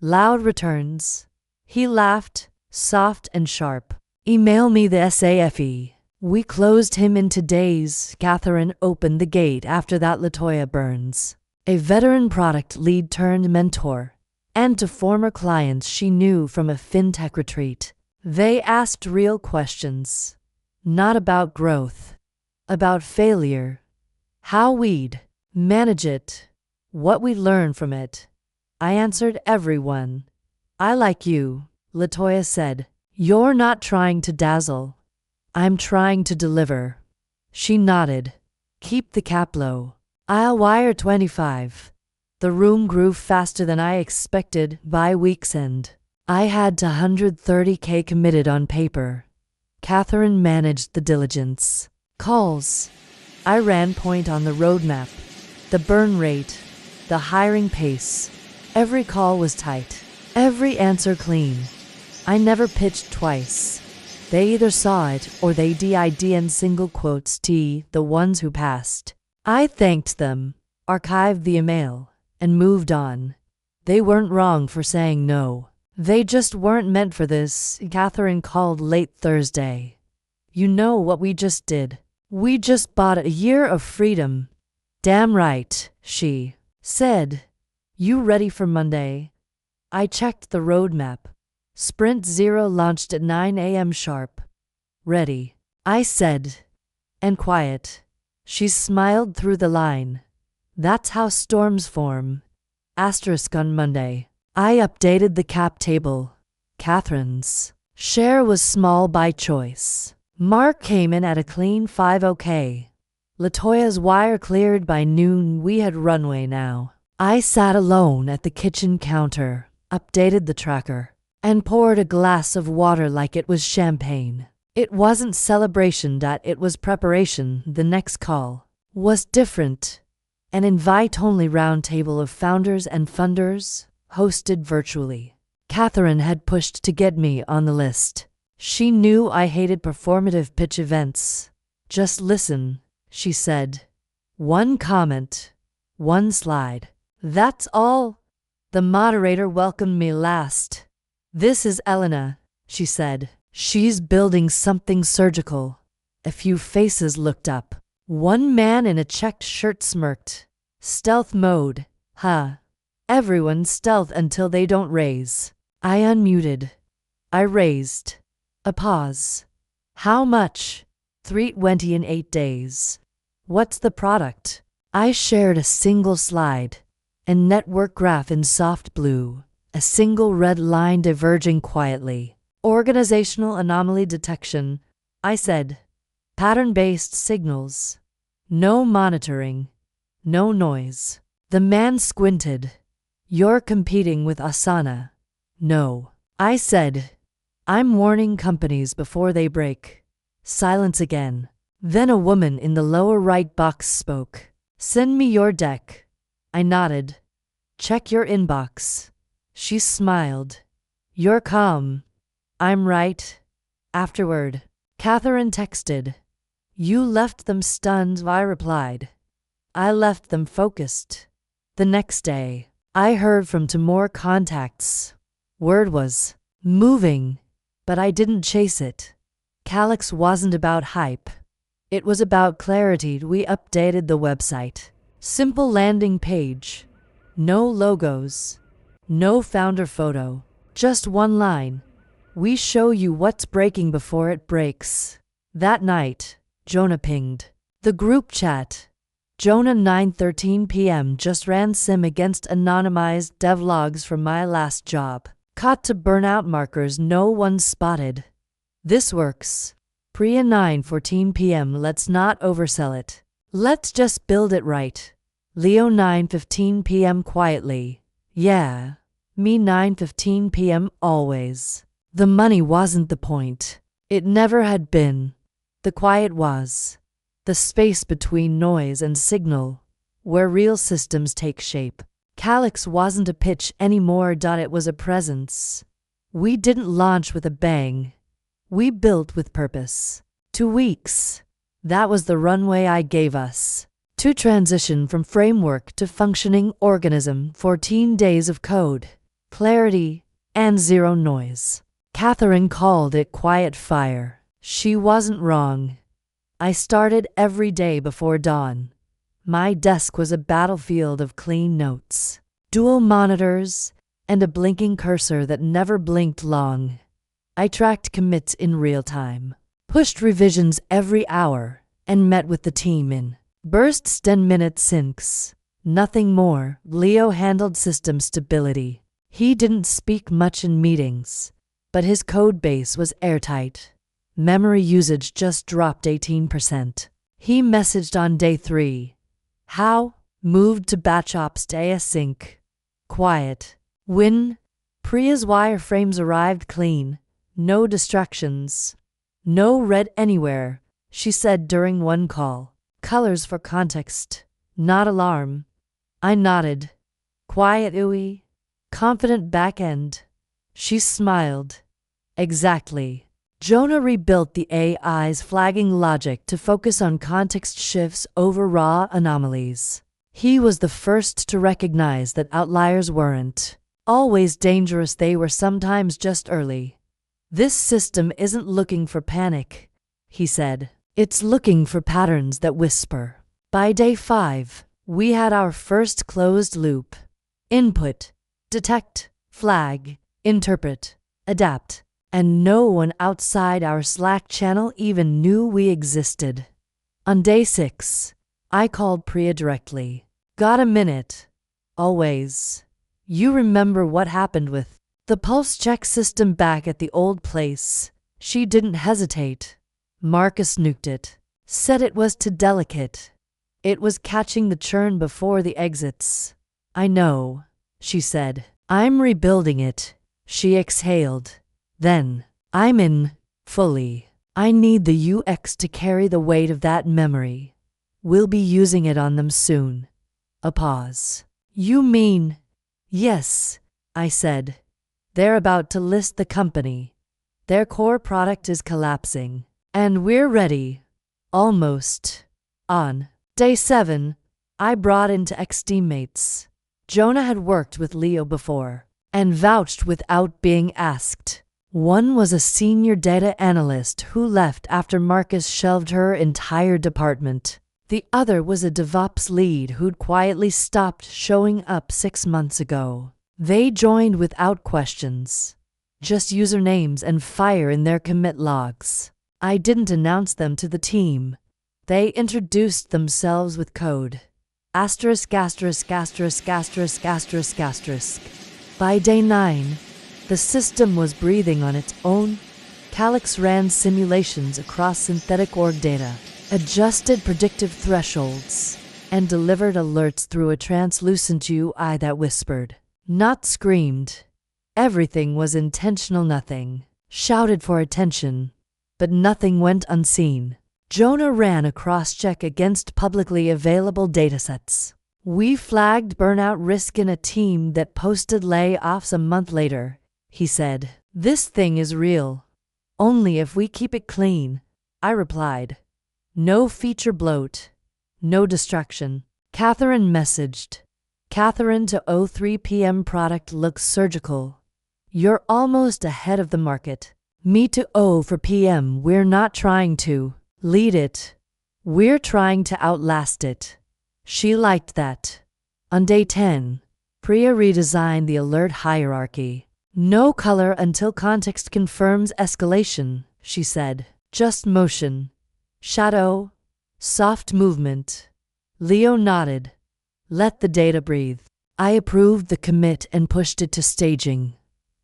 Loud returns. He laughed, soft and sharp. Email me the SAFE. We closed him into days. Catherine opened the gate after that. Latoya Burns, a veteran product lead turned mentor, and to former clients she knew from a fintech retreat. They asked real questions. Not about growth. About failure. How we'd manage it. What we'd learn from it. I answered everyone. I like you, Latoya said. You're not trying to dazzle. I'm trying to deliver. She nodded. Keep the cap low. I'll wire 25. The room grew faster than I expected by week's end. I had to 130K committed on paper. Catherine managed the diligence. Calls. I ran point on the roadmap. The burn rate. The hiring pace. Every call was tight. Every answer clean. I never pitched twice. They either saw it or they did in single quotes T, the ones who passed. I thanked them, archived the email, and moved on. They weren't wrong for saying no. They just weren't meant for this. Catherine called late Thursday. You know what we just did? We just bought a year of freedom. Damn right, she said. You ready for Monday? I checked the roadmap. Sprint 0 launched at 9 a.m. sharp. Ready, I said. And quiet. She smiled through the line. That's how storms form. Asterisk on Monday. I updated the cap table. Catherine's share was small by choice. Mark came in at a clean 5 OK. Latoya's wire cleared by noon. We had runway now. I sat alone at the kitchen counter, updated the tracker, and poured a glass of water like it was champagne. It wasn't celebration, it was preparation. The next call was different. An invite-only roundtable of founders and funders, hosted virtually. Catherine had pushed to get me on the list. She knew I hated performative pitch events. Just listen, she said. One comment, one slide. That's all. The moderator welcomed me last. This is Elena, she said. She's building something surgical. A few faces looked up. One man in a checked shirt smirked. Stealth mode, huh? Everyone stealth until they don't raise. I unmuted. I raised. A pause. How much? 320 in 8 days. What's the product? I shared a single slide. A network graph in soft blue. A single red line diverging quietly. Organizational anomaly detection, I said. Pattern-based signals. No monitoring. No noise. The man squinted. You're competing with Asana. No. I said. I'm warning companies before they break. Silence again. Then a woman in the lower right box spoke. Send me your deck. I nodded. Check your inbox. She smiled. You're calm. I'm right. Afterward, Catherine texted. You left them stunned, I replied. I left them focused. The next day, I heard from two more contacts. Word was moving, but I didn't chase it. Calyx wasn't about hype. It was about clarity. We updated the website. Simple landing page. No logos. No founder photo. Just one line. We show you what's breaking before it breaks. That night, Jonah pinged the group chat. Jonah 9:13 p.m. just ran sim against anonymized devlogs from my last job. Caught to burnout markers no one spotted. This works. Priya 9:14 p.m. Let's not oversell it. Let's just build it right. Leo 9:15 p.m. quietly. Yeah. Me 9:15 p.m. always. The money wasn't the point. It never had been. The quiet was. The space between noise and signal, where real systems take shape. Calyx wasn't a pitch anymore. It was a presence. We didn't launch with a bang. We built with purpose. 2 weeks. That was the runway I gave us. To transition from framework to functioning organism. 14 days of code, clarity, and zero noise. Catherine called it quiet fire. She wasn't wrong. I started every day before dawn. My desk was a battlefield of clean notes, dual monitors, and a blinking cursor that never blinked long. I tracked commits in real time, pushed revisions every hour, and met with the team in bursts 10-minute syncs. Nothing more. Leo handled system stability. He didn't speak much in meetings, but his code base was airtight. Memory usage just dropped 18%. He messaged on day 3. How? Moved to batch ops to async. Quiet. When? Priya's wireframes arrived clean. No distractions. No red anywhere, she said during one call. Colors for context, not alarm. I nodded. Quiet ooey. Confident backend. She smiled. Exactly. Jonah rebuilt the AI's flagging logic to focus on context shifts over raw anomalies. He was the first to recognize that outliers weren't always dangerous, they were sometimes just early. This system isn't looking for panic, he said. It's looking for patterns that whisper. By day 5, we had our first closed loop. Input, detect, flag, interpret, adapt. And no one outside our Slack channel even knew we existed. On day 6, I called Priya directly. Got a minute? Always. You remember what happened with the pulse check system back at the old place? She didn't hesitate. Marcus nuked it. Said it was too delicate. It was catching the churn before the exits. I know, she said. I'm rebuilding it. She exhaled. Then, I'm in, fully. I need the UX to carry the weight of that memory. We'll be using it on them soon. A pause. You mean? Yes, I said. They're about to list the company. Their core product is collapsing. And we're ready. Almost. On day 7, I brought into ex-teammates. Jonah had worked with Leo before, and vouched without being asked. One was a senior data analyst who left after Marcus shelved her entire department. The other was a DevOps lead who'd quietly stopped showing up 6 months ago. They joined without questions, just usernames and fire in their commit logs. I didn't announce them to the team. They introduced themselves with code. Asterisk, asterisk, asterisk, asterisk, asterisk, asterisk. By day 9, the system was breathing on its own. Calyx ran simulations across synthetic org data, adjusted predictive thresholds, and delivered alerts through a translucent UI that whispered, not screamed. Everything was intentional. Nothing shouted for attention, but nothing went unseen. Jonah ran a cross-check against publicly available datasets. We flagged burnout risk in a team that posted layoffs a month later. He said, this thing is real. Only if we keep it clean, I replied. No feature bloat. No distraction. Catherine messaged. Catherine to 03 p.m. Product looks surgical. You're almost ahead of the market. Me to O for PM. We're not trying to lead it. We're trying to outlast it. She liked that. On day 10, Priya redesigned the alert hierarchy. No color until context confirms escalation, she said. Just motion. Shadow. Soft movement. Leo nodded. Let the data breathe. I approved the commit and pushed it to staging.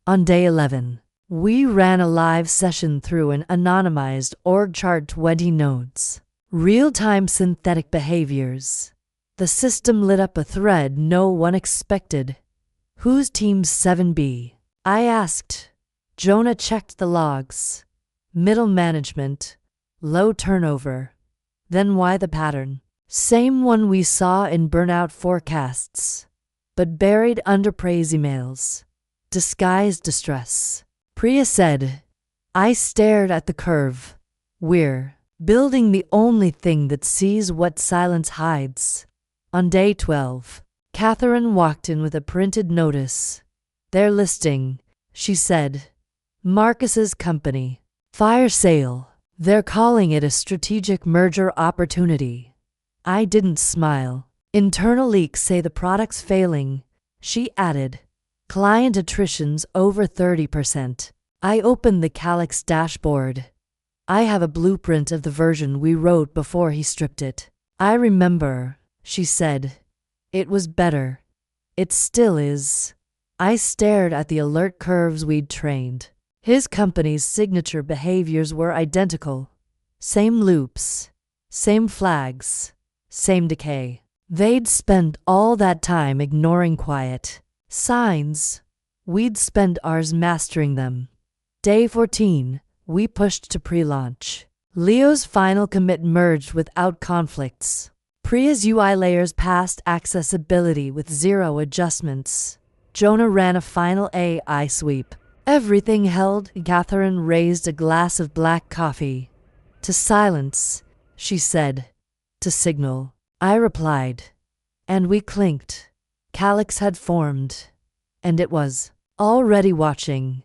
On day 11, we ran a live session through an anonymized org chart 20 nodes. Real-time synthetic behaviors. The system lit up a thread no one expected. Who's team 7B? I asked. Jonah checked the logs. Middle management. Low turnover. Then why the pattern? Same one we saw in burnout forecasts, but buried under praise emails. Disguised distress. Priya said. I stared at the curve. We're building the only thing that sees what silence hides. On day 12, Catherine walked in with a printed notice. They're listing, she said. Marcus's company. Fire sale. They're calling it a strategic merger opportunity. I didn't smile. Internal leaks say the product's failing, she added. Client attrition's over 30%. I opened the Calyx dashboard. I have a blueprint of the version we wrote before he stripped it. I remember, she said. It was better. It still is. I stared at the alert curves we'd trained. His company's signature behaviors were identical. Same loops, same flags, same decay. They'd spent all that time ignoring quiet signs. We'd spent ours mastering them. Day 14, we pushed to pre-launch. Leo's final commit merged without conflicts. Priya's UI layers passed accessibility with 0 adjustments. Jonah ran a final AI sweep. Everything held. Catherine raised a glass of black coffee. To silence, she said. To signal, I replied. And we clinked. Calyx had formed. And it was already watching.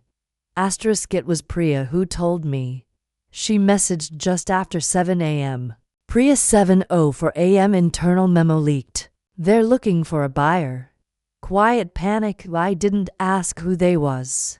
Asterisk, it was Priya who told me. She messaged just after 7 a.m. Priya 7:04 a.m. internal memo leaked. They're looking for a buyer. Quiet panic. I didn't ask who they was.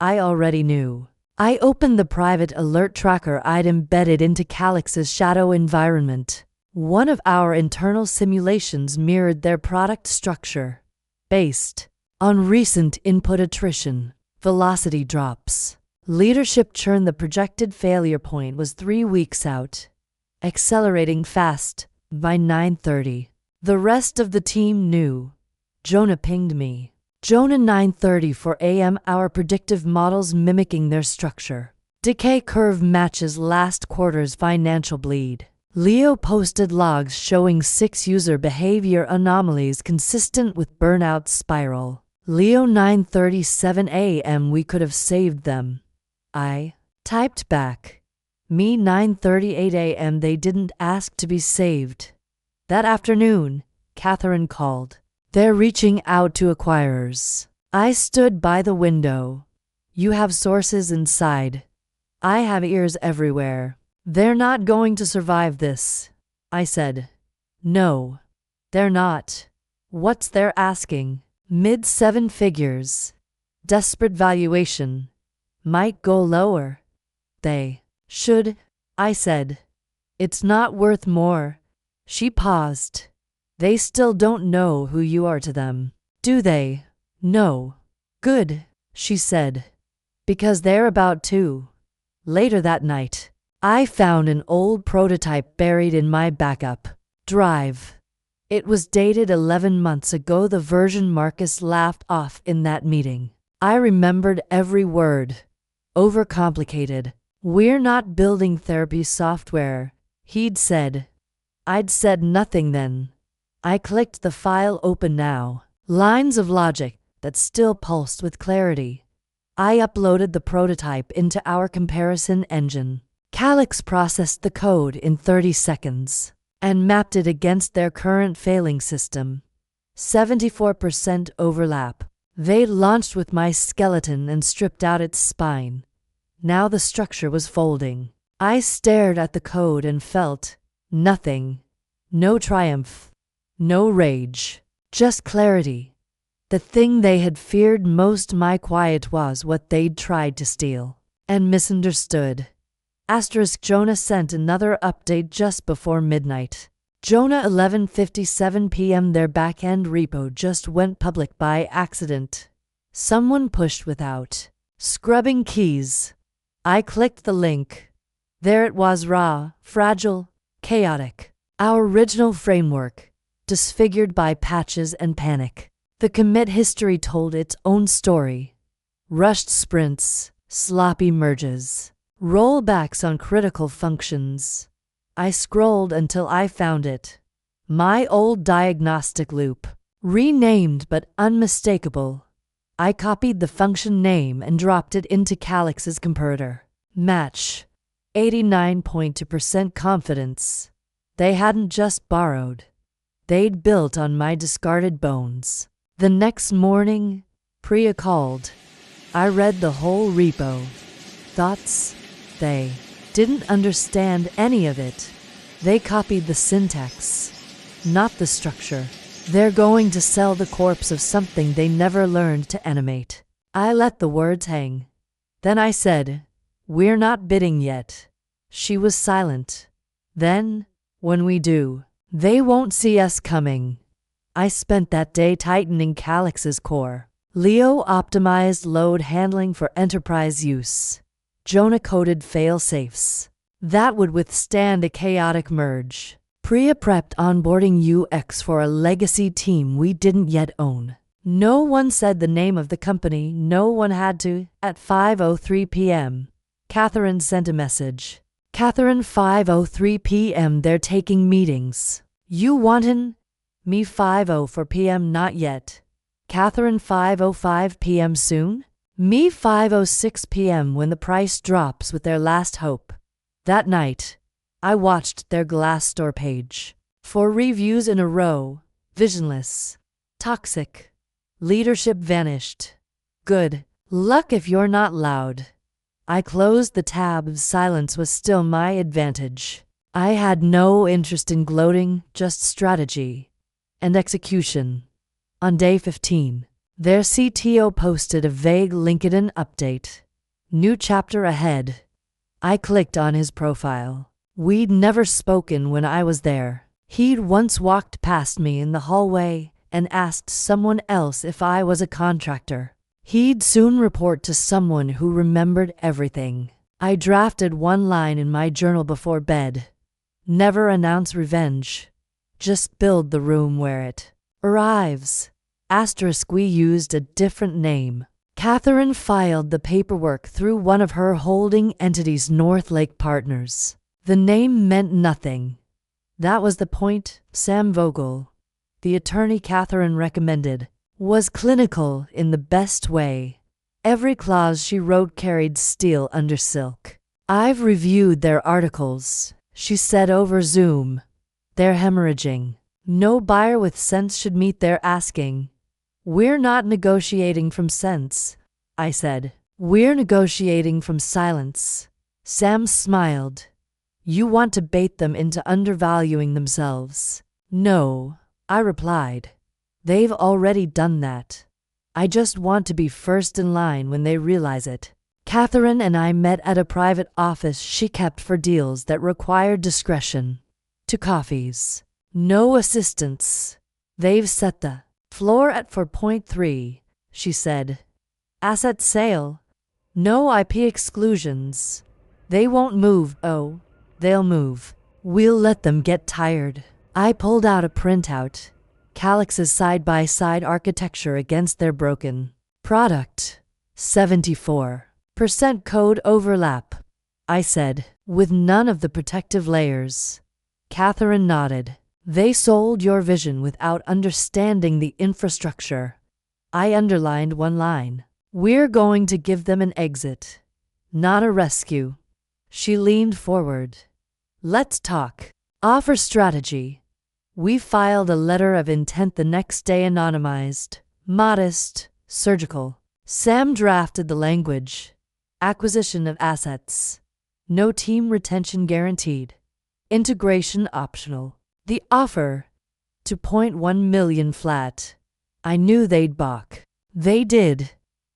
I already knew. I opened the private alert tracker I'd embedded into Calyx's shadow environment. One of our internal simulations mirrored their product structure, based on recent input attrition, velocity drops, leadership churn. The projected failure point was 3 weeks out, accelerating fast by 9:30. The rest of the team knew. Jonah pinged me. Jonah 9:34 a.m. Our predictive models mimicking their structure. Decay curve matches last quarter's financial bleed. Leo posted logs showing 6 user behavior anomalies consistent with burnout spiral. Leo 9:37 a.m. We could have saved them. I typed back. Me 9:38 a.m. They didn't ask to be saved. That afternoon, Catherine called. They're reaching out to acquirers. I stood by the window. You have sources inside. I have ears everywhere. They're not going to survive this, I said. No, they're not. What's they're asking? Mid-7 figures. Desperate valuation. Might go lower. They should, I said. It's not worth more. She paused. They still don't know who you are to them, do they? No. Good, she said. Because they're about to. Later that night, I found an old prototype buried in my backup drive. It was dated 11 months ago, the version Marcus laughed off in that meeting. I remembered every word. Overcomplicated. We're not building therapy software, he'd said. I'd said nothing then. I clicked the file open now. Lines of logic that still pulsed with clarity. I uploaded the prototype into our comparison engine. Calyx processed the code in 30 seconds and mapped it against their current failing system. 74% overlap. They launched with my skeleton and stripped out its spine. Now the structure was folding. I stared at the code and felt nothing. No triumph. No rage. Just clarity. The thing they had feared most, my quiet, was what they'd tried to steal and misunderstood. Jonah sent another update just before midnight. Jonah 11:57 p.m. Their backend repo just went public by accident. Someone pushed without scrubbing keys. I clicked the link. There it was, raw, fragile, chaotic. Our original framework, disfigured by patches and panic. The commit history told its own story. Rushed sprints, sloppy merges, rollbacks on critical functions. I scrolled until I found it. My old diagnostic loop. Renamed but unmistakable. I copied the function name and dropped it into Calyx's comparator. Match. 89.2% confidence. They hadn't just borrowed. They'd built on my discarded bones. The next morning, Priya called. I read the whole repo. Thoughts? They didn't understand any of it. They copied the syntax, not the structure. They're going to sell the corpse of something they never learned to animate. I let the words hang. Then I said, "We're not bidding yet." She was silent. Then, when we do, they won't see us coming. I spent that day tightening Calyx's core. Leo optimized load handling for enterprise use. Jonah coded fail-safes that would withstand a chaotic merge. Priya prepped onboarding UX for a legacy team we didn't yet own. No one said the name of the company. No one had to. At 5:03 p.m., Catherine sent a message. Catherine, 5:03 p.m. They're taking meetings. You wantin'? Me 5:04 p.m. Not yet. Catherine, 5:05 p.m. Soon? Me 5:06 p.m. When the price drops with their last hope. That night, I watched their Glassdoor page. 4 reviews in a row. Visionless. Toxic. Leadership vanished. Good luck if you're not loud. I closed the tab. Silence was still my advantage. I had no interest in gloating, just strategy and execution. On day 15, their CTO posted a vague LinkedIn update. New chapter ahead. I clicked on his profile. We'd never spoken when I was there. He'd once walked past me in the hallway and asked someone else if I was a contractor. He'd soon report to someone who remembered everything. I drafted one line in my journal before bed. Never announce revenge. Just build the room where it arrives. Asterisk, we used a different name. Catherine filed the paperwork through one of her holding entities, Northlake Partners. The name meant nothing. That was the point. Sam Vogel, the attorney Catherine recommended, was clinical in the best way. Every clause she wrote carried steel under silk. I've reviewed their articles, she said over Zoom. They're hemorrhaging. No buyer with sense should meet their asking. We're not negotiating from sense, I said. We're negotiating from silence. Sam smiled. You want to bait them into undervaluing themselves. No, I replied. They've already done that. I just want to be first in line when they realize it. Catherine and I met at a private office she kept for deals that required discretion. 2 coffees. No assistants. They've set the floor at 4.3, she said. Asset sale. No IP exclusions. They won't move. Oh, they'll move. We'll let them get tired. I pulled out a printout. Calix's side-by-side architecture against their broken product. 74% code overlap, I said, with none of the protective layers. Catherine nodded. They sold your vision without understanding the infrastructure. I underlined one line. We're going to give them an exit, not a rescue. She leaned forward. Let's talk. Offer strategy. We filed a letter of intent the next day, anonymized, modest, surgical. Sam drafted the language. Acquisition of assets. No team retention guaranteed. Integration optional. The offer, $2.1 million flat. I knew they'd balk. They did.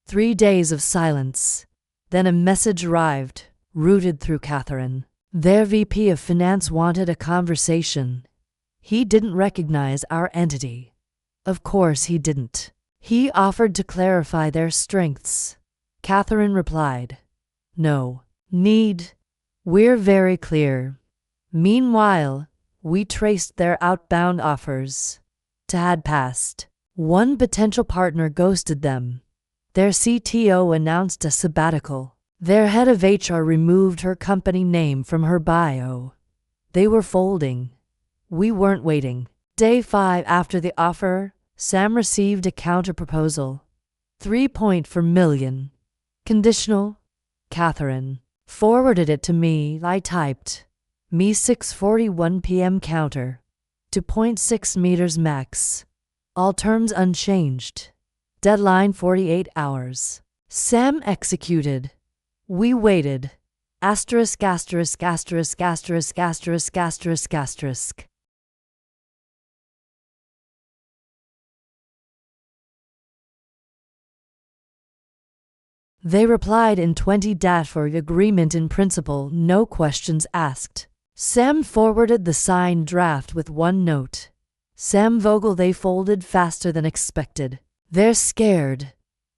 3 days of silence. Then a message arrived, routed through Catherine. Their VP of Finance wanted a conversation. He didn't recognize our entity. Of course he didn't. He offered to clarify their strengths. Catherine replied, No need. We're very clear. Meanwhile, we traced their outbound offers. Had passed. One potential partner ghosted them. Their CTO announced a sabbatical. Their head of HR removed her company name from her bio. They were folding. We weren't waiting. Day 5 after the offer, Sam received a counterproposal. 3.4 million. Conditional. Catherine forwarded it to me. I typed. Me 6:41 p.m. counter. 2.6 meters max. All terms unchanged. Deadline 48 hours. Sam executed. We waited. Asterisk, asterisk, asterisk, asterisk, asterisk, asterisk, asterisk. They replied in 20 for agreement in principle, no questions asked. Sam forwarded the signed draft with one note. Sam Vogel, they folded faster than expected. They're scared.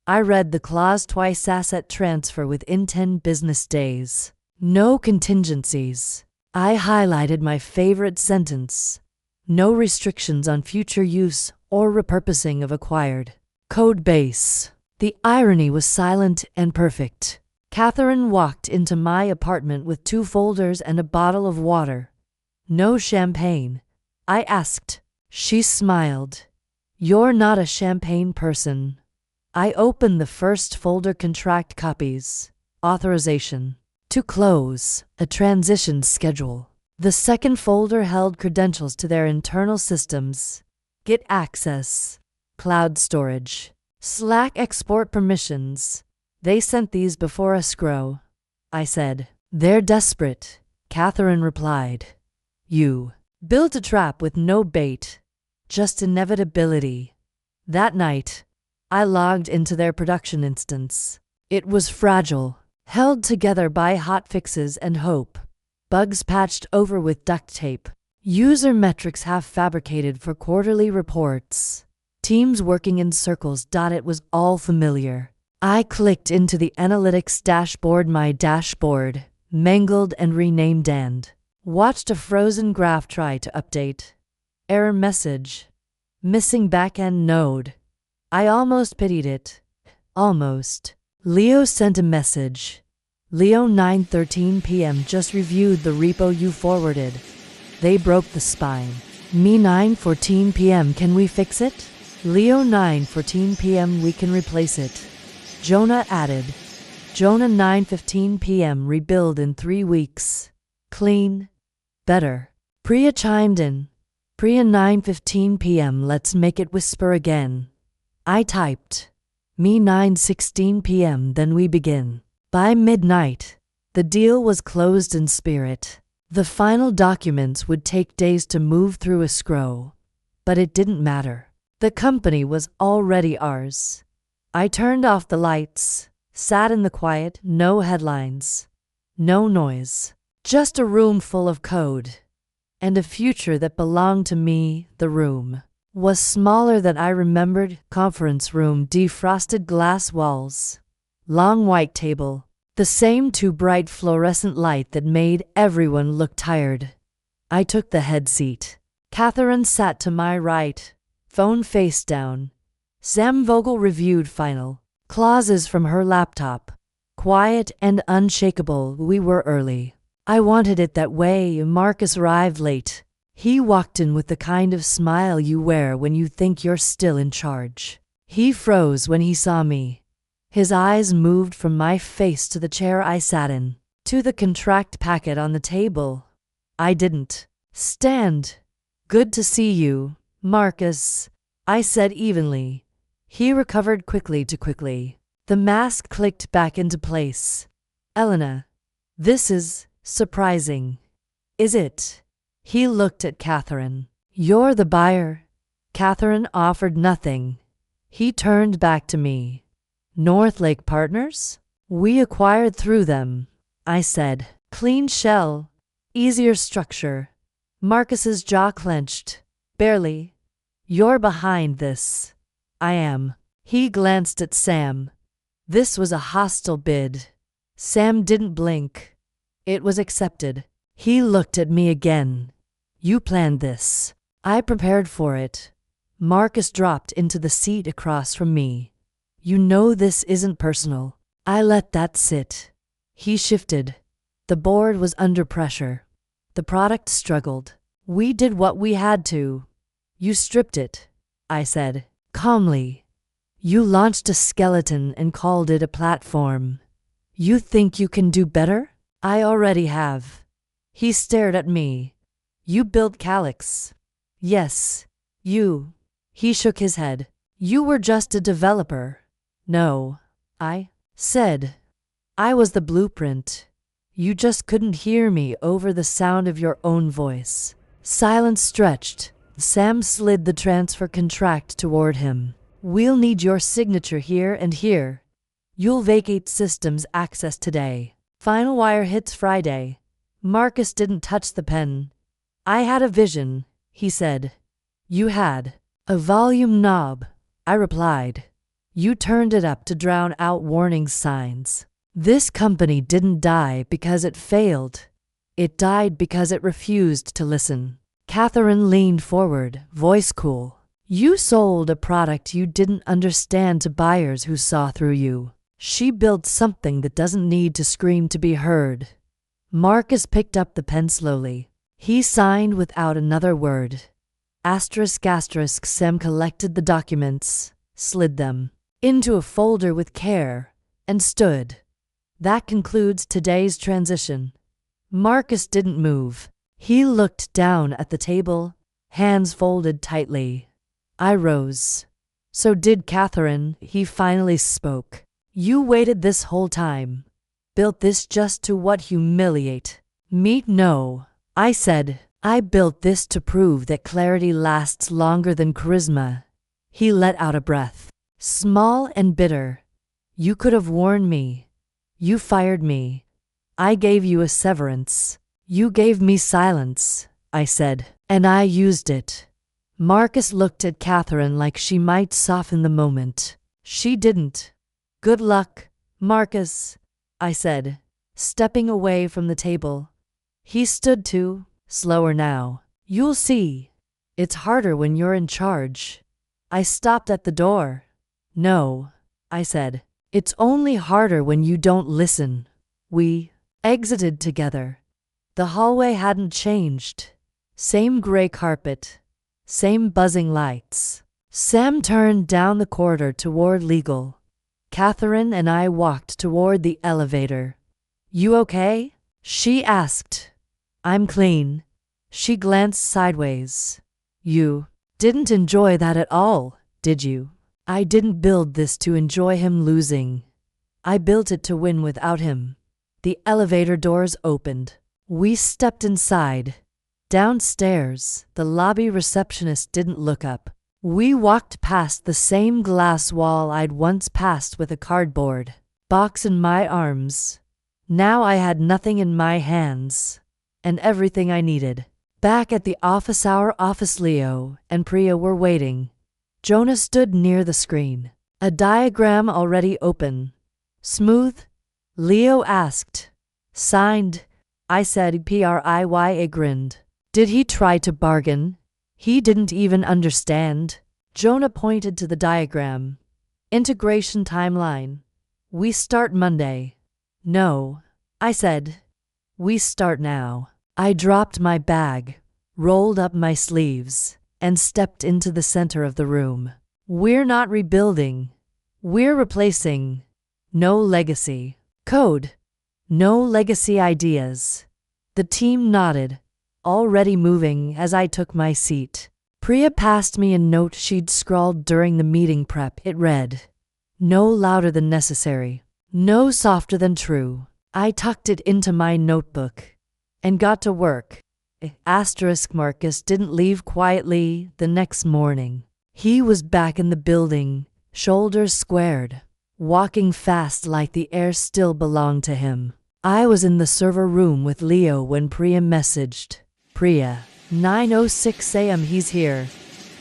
I read the clause twice. Asset transfer within 10 business days. No contingencies. I highlighted my favorite sentence. No restrictions on future use or repurposing of acquired code base. The irony was silent and perfect. Catherine walked into my apartment with 2 folders and a bottle of water. No champagne, I asked. She smiled. You're not a champagne person. I opened the first folder. Contract copies. Authorization. To close. A transition schedule. The second folder held credentials to their internal systems. Git access. Cloud storage. Slack export permissions. They sent these before escrow. I said. They're desperate. Catherine replied. You built a trap with no bait. Just inevitability. That night, I logged into their production instance. It was fragile, held together by hotfixes and hope. Bugs patched over with duct tape. User metrics half fabricated for quarterly reports. Teams working in circles. It was all familiar. I clicked into the analytics dashboard. My dashboard, mangled and renamed, and watched a frozen graph try to update. Error message. Missing backend node. I almost pitied it. Almost. Leo sent a message. Leo 9:13 p.m. just reviewed the repo you forwarded. They broke the spine. Me 9:14 p.m. Can we fix it? Leo 9:14 p.m. We can replace it. Jonah added. Jonah 9:15 p.m. Rebuild in 3 weeks. Clean. Better. Priya chimed in. Priya 9:15 p.m. Let's make it whisper again. I typed. Me 9:16 p.m. Then we begin. By midnight, the deal was closed in spirit. The final documents would take days to move through escrow, but it didn't matter. The company was already ours. I turned off the lights, sat in the quiet, no headlines, no noise, just a room full of code, and a future that belonged to me. The room was smaller than I remembered. Conference room, defrosted glass walls, long white table, the same too bright fluorescent light that made everyone look tired. I took the head seat. Catherine sat to my right, phone face down. Sam Vogel reviewed final clauses from her laptop. Quiet and unshakable. We were early. I wanted it that way. Marcus arrived late. He walked in with the kind of smile you wear when you think you're still in charge. He froze when he saw me. His eyes moved from my face to the chair I sat in, to the contract packet on the table. I didn't stand. Good to see you, Marcus, I said evenly. He recovered quickly. The mask clicked back into place. Elena, this is surprising. Is it? He looked at Catherine. You're the buyer. Catherine offered nothing. He turned back to me. Northlake Partners? We acquired through them, I said. Clean shell. Easier structure. Marcus's jaw clenched. Barely. You're behind this. I am. He glanced at Sam. This was a hostile bid. Sam didn't blink. It was accepted. He looked at me again. You planned this. I prepared for it. Marcus dropped into the seat across from me. You know this isn't personal. I let that sit. He shifted. The board was under pressure. The product struggled. We did what we had to. You stripped it, I said, calmly. You launched a skeleton and called it a platform. You think you can do better? I already have. He stared at me. You built Calyx. Yes, you. He shook his head. You were just a developer. No, I said. I was the blueprint. You just couldn't hear me over the sound of your own voice. Silence stretched. Sam slid the transfer contract toward him. We'll need your signature here and here. You'll vacate systems access today. Final wire hits Friday. Marcus didn't touch the pen. I had a vision, he said. You had. A volume knob, I replied. You turned it up to drown out warning signs. This company didn't die because it failed. It died because it refused to listen. Catherine leaned forward, voice cool. You sold a product you didn't understand to buyers who saw through you. She built something that doesn't need to scream to be heard. Marcus picked up the pen slowly. He signed without another word. Asterisk. Sam collected the documents, slid them into a folder with care, and stood. That concludes today's transition. Marcus didn't move. He looked down at the table, hands folded tightly. I rose. So did Catherine. He finally spoke. You waited this whole time. Built this just to what? Humiliate me? No, I said. I built this to prove that clarity lasts longer than charisma. He let out a breath, small and bitter. You could have warned me. You fired me. I gave you a severance. You gave me silence, I said, and I used it. Marcus looked at Catherine like she might soften the moment. She didn't. Good luck, Marcus, I said, stepping away from the table. He stood too, slower now. You'll see. It's harder when you're in charge. I stopped at the door. No, I said. It's only harder when you don't listen. We exited together. The hallway hadn't changed. Same gray carpet. Same buzzing lights. Sam turned down the corridor toward legal. Catherine and I walked toward the elevator. You okay? She asked. I'm clean. She glanced sideways. You didn't enjoy that at all, did you? I didn't build this to enjoy him losing. I built it to win without him. The elevator doors opened. We stepped inside. Downstairs, the lobby receptionist didn't look up. We walked past the same glass wall I'd once passed with a cardboard box in my arms. Now I had nothing in my hands, and everything I needed. Back at the office, our office, Leo and Priya were waiting. Jonah stood near the screen, a diagram already open. Smooth? Leo asked. Signed, I said. Priya grinned. Did he try to bargain? He didn't even understand. Jonah pointed to the diagram. Integration timeline. We start Monday. No, I said. We start now. I dropped my bag, rolled up my sleeves, and stepped into the center of the room. We're not rebuilding. We're replacing. No legacy code. No legacy ideas. The team nodded, already moving as I took my seat. Priya passed me a note she'd scrawled during the meeting prep. It read, no louder than necessary, no softer than true. I tucked it into my notebook and got to work. Marcus didn't leave quietly the next morning. He was back in the building, shoulders squared, walking fast like the air still belonged to him. I was in the server room with Leo when Priya messaged. Priya, 9:06 a.m. He's here.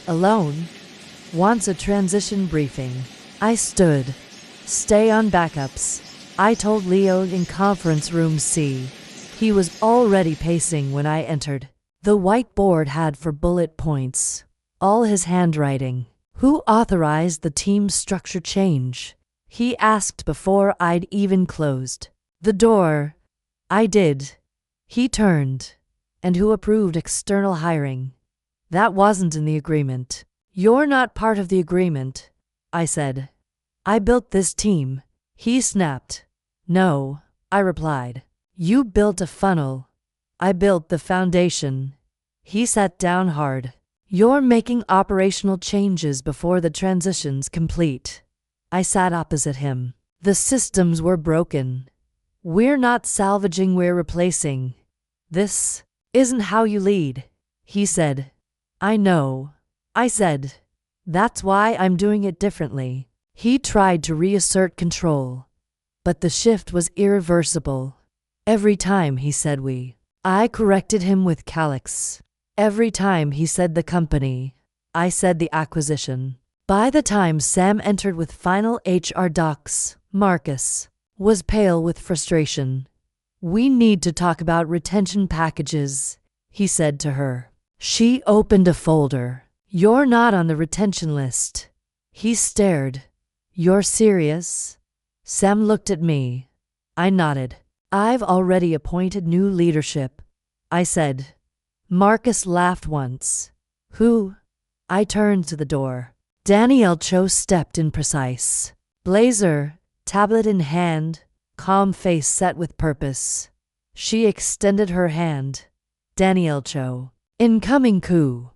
Alone. Wants a transition briefing. I stood. Stay on backups, I told Leo in conference room C. He was already pacing when I entered. The whiteboard had 4 bullet points, all his handwriting. Who authorized the team structure change? He asked before I'd even closed the door. I did. He turned. And who approved external hiring? That wasn't in the agreement. You're not part of the agreement, I said. I built this team. He snapped. No, I replied. You built a funnel. I built the foundation. He sat down hard. You're making operational changes before the transition's complete. I sat opposite him. The systems were broken. We're not salvaging, we're replacing. This isn't how you lead, he said. I know, I said. That's why I'm doing it differently. He tried to reassert control, but the shift was irreversible. Every time he said we, I corrected him with calyx. Every time he said the company, I said the acquisition. By the time Sam entered with final HR docs, Marcus was pale with frustration. We need to talk about retention packages, he said to her. She opened a folder. You're not on the retention list. He stared. You're serious? Sam looked at me. I nodded. I've already appointed new leadership, I said. Marcus laughed once. Who? I turned to the door. Danielle Cho stepped in, precise blazer, tablet in hand, calm face set with purpose. She extended her hand. Danielle Cho. Incoming coup.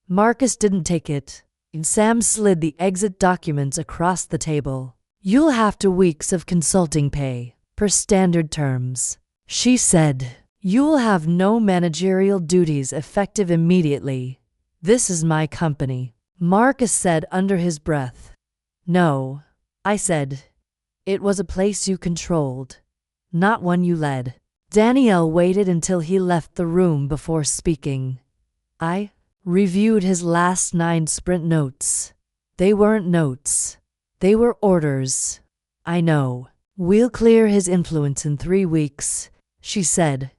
Marcus didn't take it. Sam slid the exit documents across the table. You'll have 2 weeks of consulting pay, per standard terms, she said. You'll have no managerial duties effective immediately. This is my company. Marcus said under his breath. No, I said. It was a place you controlled, not one you led. Danielle waited until he left the room before speaking. I reviewed his last 9 sprint notes. They weren't notes. They were orders. I know. We'll clear his influence in 3 weeks, she said.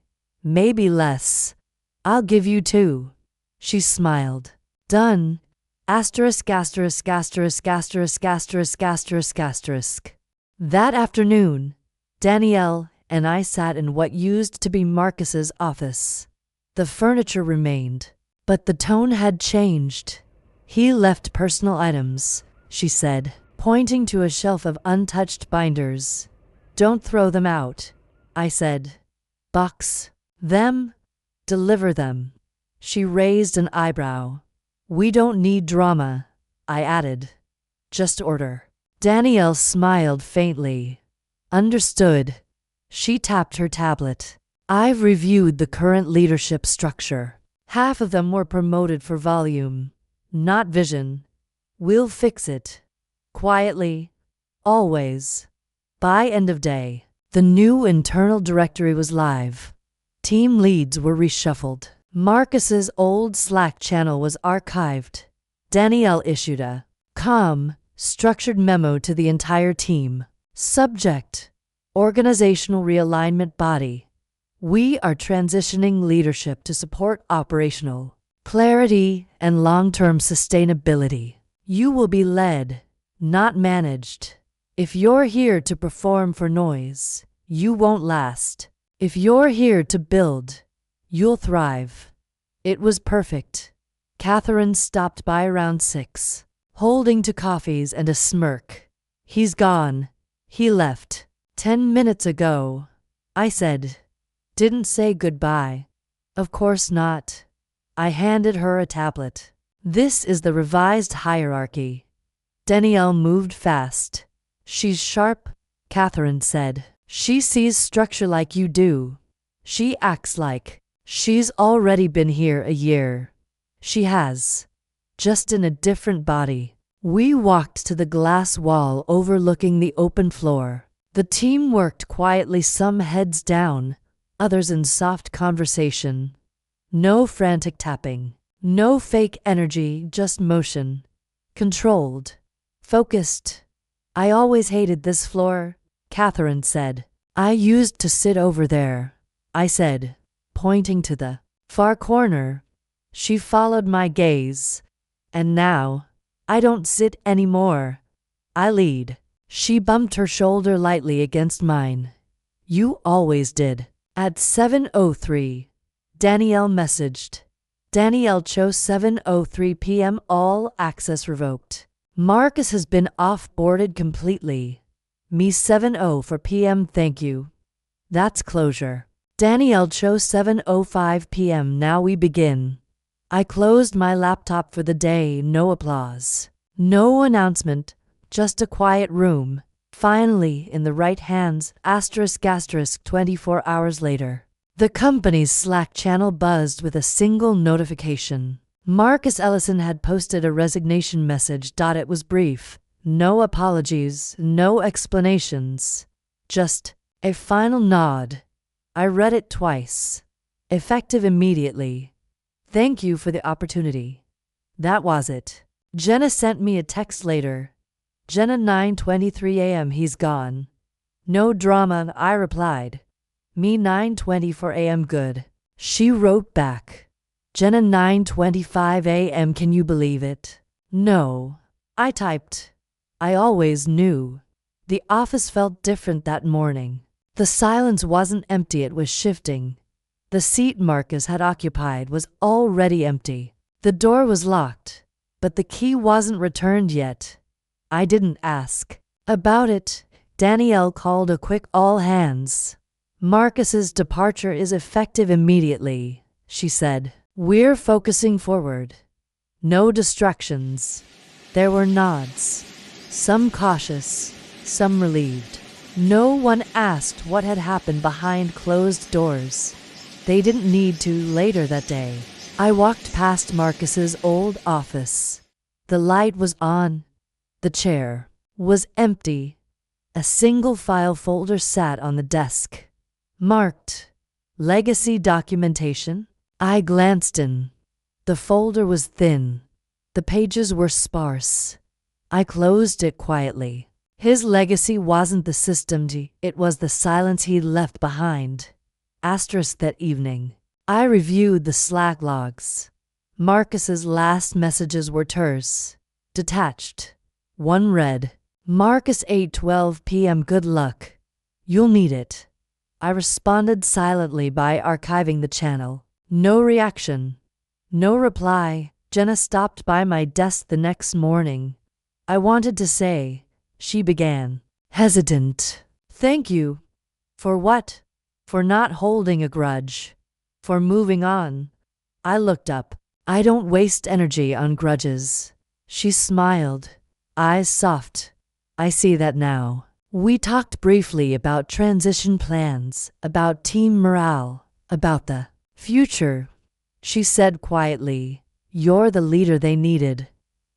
Maybe less. I'll give you 2. She smiled. Done. Asterisk, asterisk, asterisk, asterisk, asterisk, asterisk, asterisk. That afternoon, Danielle and I sat in what used to be Marcus's office. The furniture remained, but the tone had changed. He left personal items, she said, pointing to a shelf of untouched binders. Don't throw them out, I said. Box them? Deliver them. She raised an eyebrow. We don't need drama, I added. Just order. Danielle smiled faintly. Understood. She tapped her tablet. I've reviewed the current leadership structure. Half of them were promoted for volume, not vision. We'll fix it. Quietly. Always. By end of day, the new internal directory was live. Team leads were reshuffled. Marcus's old Slack channel was archived. Danielle issued a calm, structured memo to the entire team. Subject: Organizational realignment body. We are transitioning leadership to support operational clarity and long-term sustainability. You will be led, not managed. If you're here to perform for noise, you won't last. If you're here to build, you'll thrive. It was perfect. Catherine stopped by around 6, holding 2 coffees and a smirk. He's gone. He left 10 minutes ago, I said. Didn't say goodbye. Of course not. I handed her a tablet. This is the revised hierarchy. Danielle moved fast. She's sharp, Catherine said. She sees structure like you do. She acts like she's already been here a year. She has. Just in a different body. We walked to the glass wall overlooking the open floor. The team worked quietly, some heads down, others in soft conversation. No frantic tapping. No fake energy, just motion. Controlled. Focused. I always hated this floor, Catherine said. I used to sit over there, I said, pointing to the far corner. She followed my gaze. And now, I don't sit anymore. I lead. She bumped her shoulder lightly against mine. You always did. At 7:03, Danielle messaged. Danielle chose 7:03 p.m. All access revoked. Marcus has been off-boarded completely. Me 7:04 p.m. Thank you. That's closure. Danielle chose 7:05 p.m. Now we begin. I closed my laptop for the day. No applause. No announcement. Just a quiet room. Finally in the right hands. Asterisk asterisk 24 hours later. The company's Slack channel buzzed with a single notification. Marcus Ellison had posted a resignation message. It was brief. No apologies, no explanations. Just a final nod. I read it twice. Effective immediately. Thank you for the opportunity. That was it. Jenna sent me a text later. Jenna 9:23 a.m. He's gone. No drama, I replied. Me 9:24 a.m. Good. She wrote back. Jenna 9:25 a.m. Can you believe it? No. I typed. I always knew. The office felt different that morning. The silence wasn't empty, it was shifting. The seat Marcus had occupied was already empty. The door was locked, but the key wasn't returned yet. I didn't ask. About it, Danielle called a quick all hands. Marcus's departure is effective immediately, she said. We're focusing forward. No distractions. There were nods. Some cautious, some relieved. No one asked what had happened behind closed doors. They didn't need to later that day. I walked past Marcus's old office. The light was on. The chair was empty. A single file folder sat on the desk, marked Legacy Documentation. I glanced in. The folder was thin. The pages were sparse. I closed it quietly. His legacy wasn't the system, it was the silence he'd left behind. Asterisk that evening, I reviewed the Slack logs. Marcus's last messages were terse, detached. One read, Marcus 8:12 p.m. Good luck. You'll need it. I responded silently by archiving the channel. No reaction. No reply. Jenna stopped by my desk the next morning. I wanted to say, she began, hesitant. Thank you. For what? For not holding a grudge. For moving on. I looked up. I don't waste energy on grudges. She smiled, eyes soft. I see that now. We talked briefly about transition plans, about team morale, about the future. She said quietly, you're the leader they needed.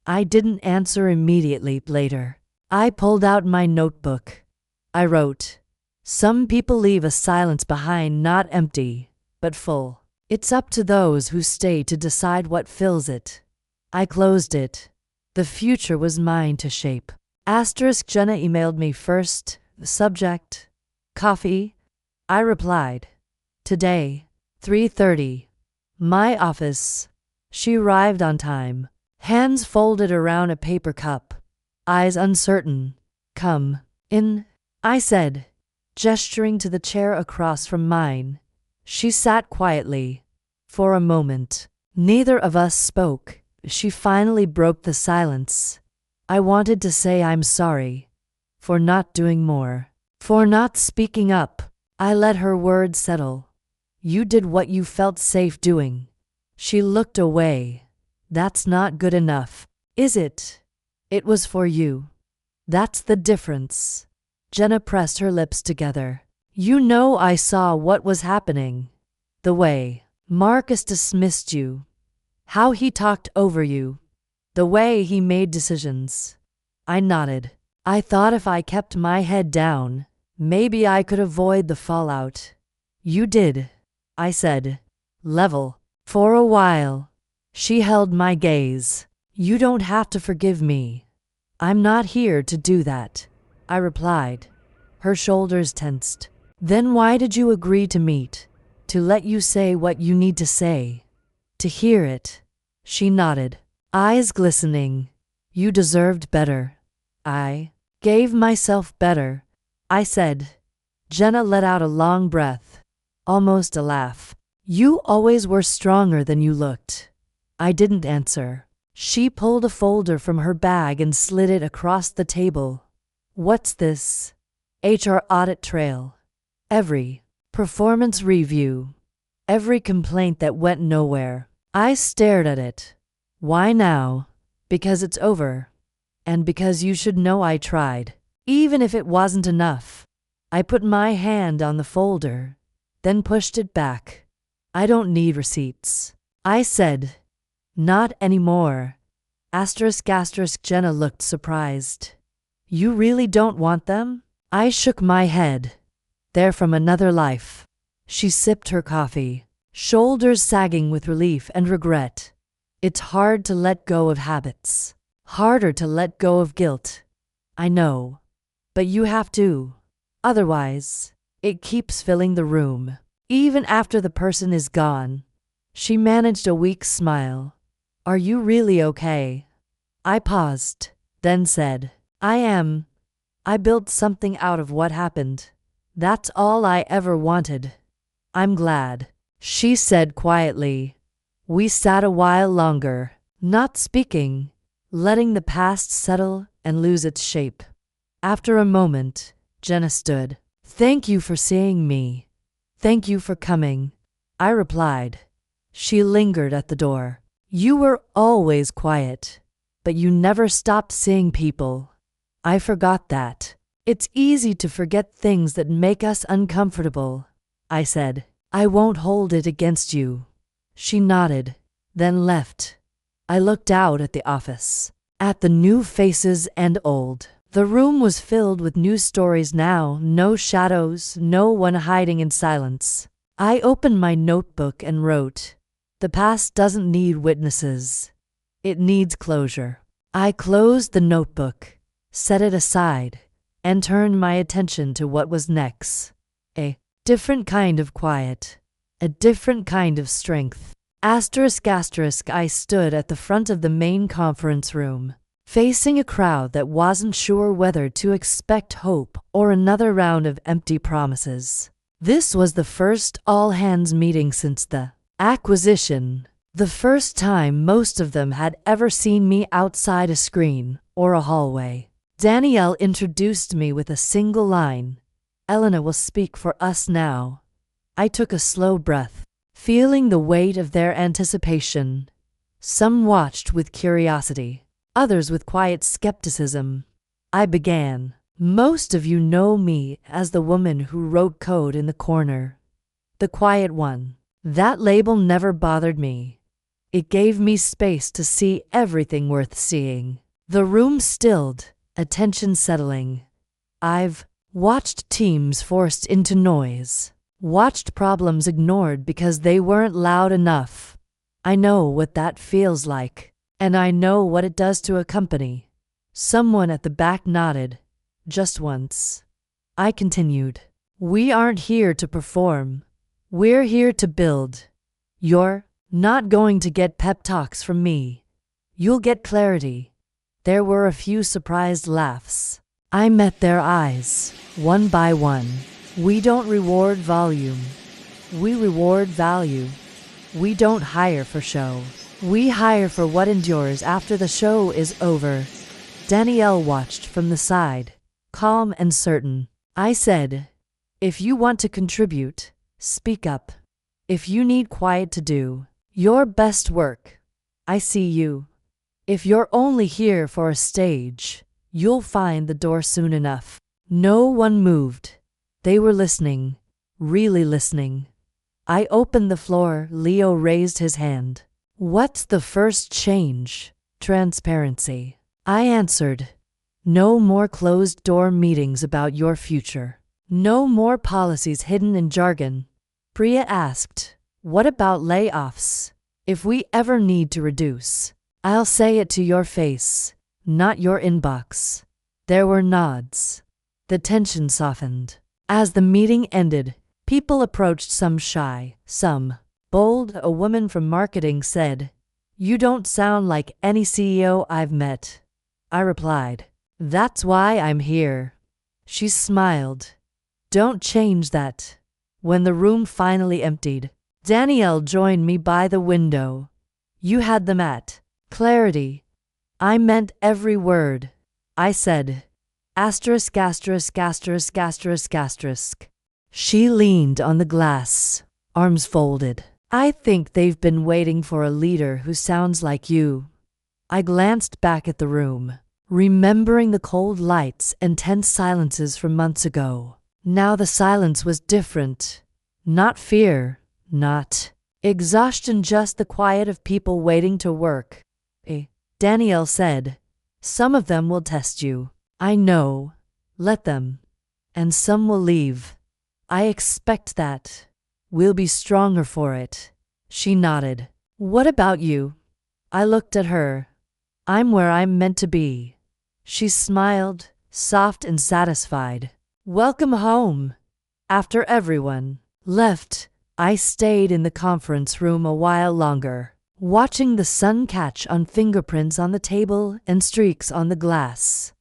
I didn't answer immediately. Later, I pulled out my notebook. I wrote, some people leave a silence behind, not empty, but full. It's up to those who stay to decide what fills it. I closed it. The future was mine to shape. Asterisk Jenna emailed me first. The subject, coffee. I replied, today, 3:30. My office. She arrived on time, hands folded around a paper cup, eyes uncertain. Come in, I said, gesturing to the chair across from mine. She sat quietly. For a moment, neither of us spoke. She finally broke the silence. I wanted to say I'm sorry. For not doing more. For not speaking up. I let her words settle. You did what you felt safe doing. She looked away. That's not good enough, is it? It was for you. That's the difference. Jenna pressed her lips together. You know I saw what was happening. The way Marcus dismissed you. How he talked over you. The way he made decisions. I nodded. I thought if I kept my head down, maybe I could avoid the fallout. You did, I said. Level. For a while. She held my gaze. You don't have to forgive me. I'm not here to do that, I replied. Her shoulders tensed. Then why did you agree to meet? To let you say what you need to say. To hear it. She nodded, eyes glistening. You deserved better. I gave myself better, I said. Jenna let out a long breath, almost a laugh. You always were stronger than you looked. I didn't answer. She pulled a folder from her bag and slid it across the table. What's this? HR audit trail. Every performance review. Every complaint that went nowhere. I stared at it. Why now? Because it's over. And because you should know I tried. Even if it wasn't enough. I put my hand on the folder, then pushed it back. I don't need receipts, I said. Not anymore. Asterisk. Jenna looked surprised. You really don't want them? I shook my head. They're from another life. She sipped her coffee, shoulders sagging with relief and regret. It's hard to let go of habits. Harder to let go of guilt. I know. But you have to. Otherwise, it keeps filling the room. Even after the person is gone. She managed a weak smile. Are you really okay? I paused, then said, I am. I built something out of what happened. That's all I ever wanted. I'm glad, she said quietly. We sat a while longer, not speaking, letting the past settle and lose its shape. After a moment, Jenna stood. Thank you for seeing me. Thank you for coming, I replied. She lingered at the door. You were always quiet, but you never stopped seeing people. I forgot that. It's easy to forget things that make us uncomfortable, I said. I won't hold it against you. She nodded, then left. I looked out at the office. at the new faces and old. The room was filled with new stories now, no shadows, no one hiding in silence. I opened my notebook and wrote, "The past doesn't need witnesses. It needs closure." I closed the notebook, set it aside, and turned my attention to what was next. A different kind of quiet. A different kind of strength. Asterisk asterisk. I stood at the front of the main conference room, facing a crowd that wasn't sure whether to expect hope or another round of empty promises. This was the first all-hands meeting since the acquisition. The first time most of them had ever seen me outside a screen or a hallway. Danielle introduced me with a single line, "Elena will speak for us now." I took a slow breath, feeling the weight of their anticipation. Some watched with curiosity, others with quiet skepticism. I began. "Most of you know me as the woman who wrote code in the corner. The quiet one." That label never bothered me. It gave me space to see everything worth seeing. The room stilled, attention settling. I've watched teams forced into noise, watched problems ignored because they weren't loud enough. I know what that feels like, and I know what it does to a company. Someone at the back nodded, just once. I continued. "We aren't here to perform. We're here to build. You're not going to get pep talks from me. You'll get clarity." There were a few surprised laughs. I met their eyes, one by one. "We don't reward volume. We reward value. We don't hire for show. We hire for what endures after the show is over." Danielle watched from the side, calm and certain. I said, "If you want to contribute, speak up. If you need quiet to do your best work, I see you. If you're only here for a stage, you'll find the door soon enough." No one moved. They were listening, really listening. I opened the floor. Leo raised his hand. "What's the first change?" "Transparency." I answered. "No more closed-door meetings about your future. No more policies hidden in jargon." Priya asked, "What about layoffs? If we ever need to reduce, I'll say it to your face, not your inbox." There were nods. The tension softened. As the meeting ended, people approached, some shy, some bold. A woman from marketing said, "You don't sound like any CEO I've met." I replied, "That's why I'm here." She smiled. "Don't change that." When the room finally emptied, Danielle joined me by the window. "You had them at clarity." "I meant every word," I said. Asterisk asterisk asterisk asterisk asterisk. She leaned on the glass, arms folded. "I think they've been waiting for a leader who sounds like you." I glanced back at the room, remembering the cold lights and tense silences from months ago. Now the silence was different. Not fear, not exhaustion, just the quiet of people waiting to work. Danielle said, "Some of them will test you." "I know. Let them. And some will leave. I expect that. We'll be stronger for it." She nodded. "What about you?" I looked at her. "I'm where I'm meant to be." She smiled, soft and satisfied. "Welcome home." After everyone left, I stayed in the conference room a while longer, watching the sun catch on fingerprints on the table and streaks on the glass.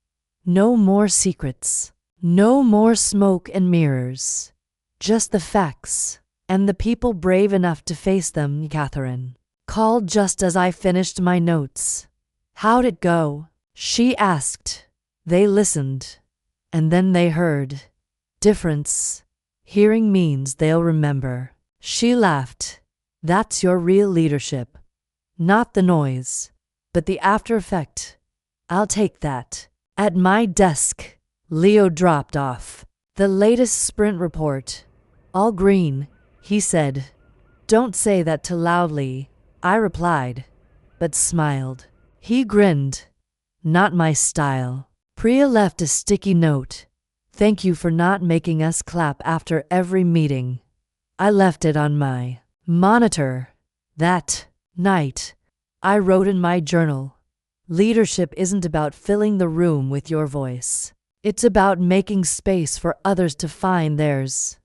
No more secrets. No more smoke and mirrors. Just the facts. And the people brave enough to face them. Catherine called just as I finished my notes. "How'd it go?" she asked. They listened. And then they heard. Difference. Hearing means they'll remember. She laughed. "That's your real leadership. Not the noise, but the after effect. I'll take that." At my desk, Leo dropped off the latest sprint report. "All green," he said. "Don't say that too loudly," I replied, but smiled. He grinned. Not my style. Priya left a sticky note. Thank you for not making us clap after every meeting. I left it on my monitor. That night, I wrote in my journal, leadership isn't about filling the room with your voice. It's about making space for others to find theirs.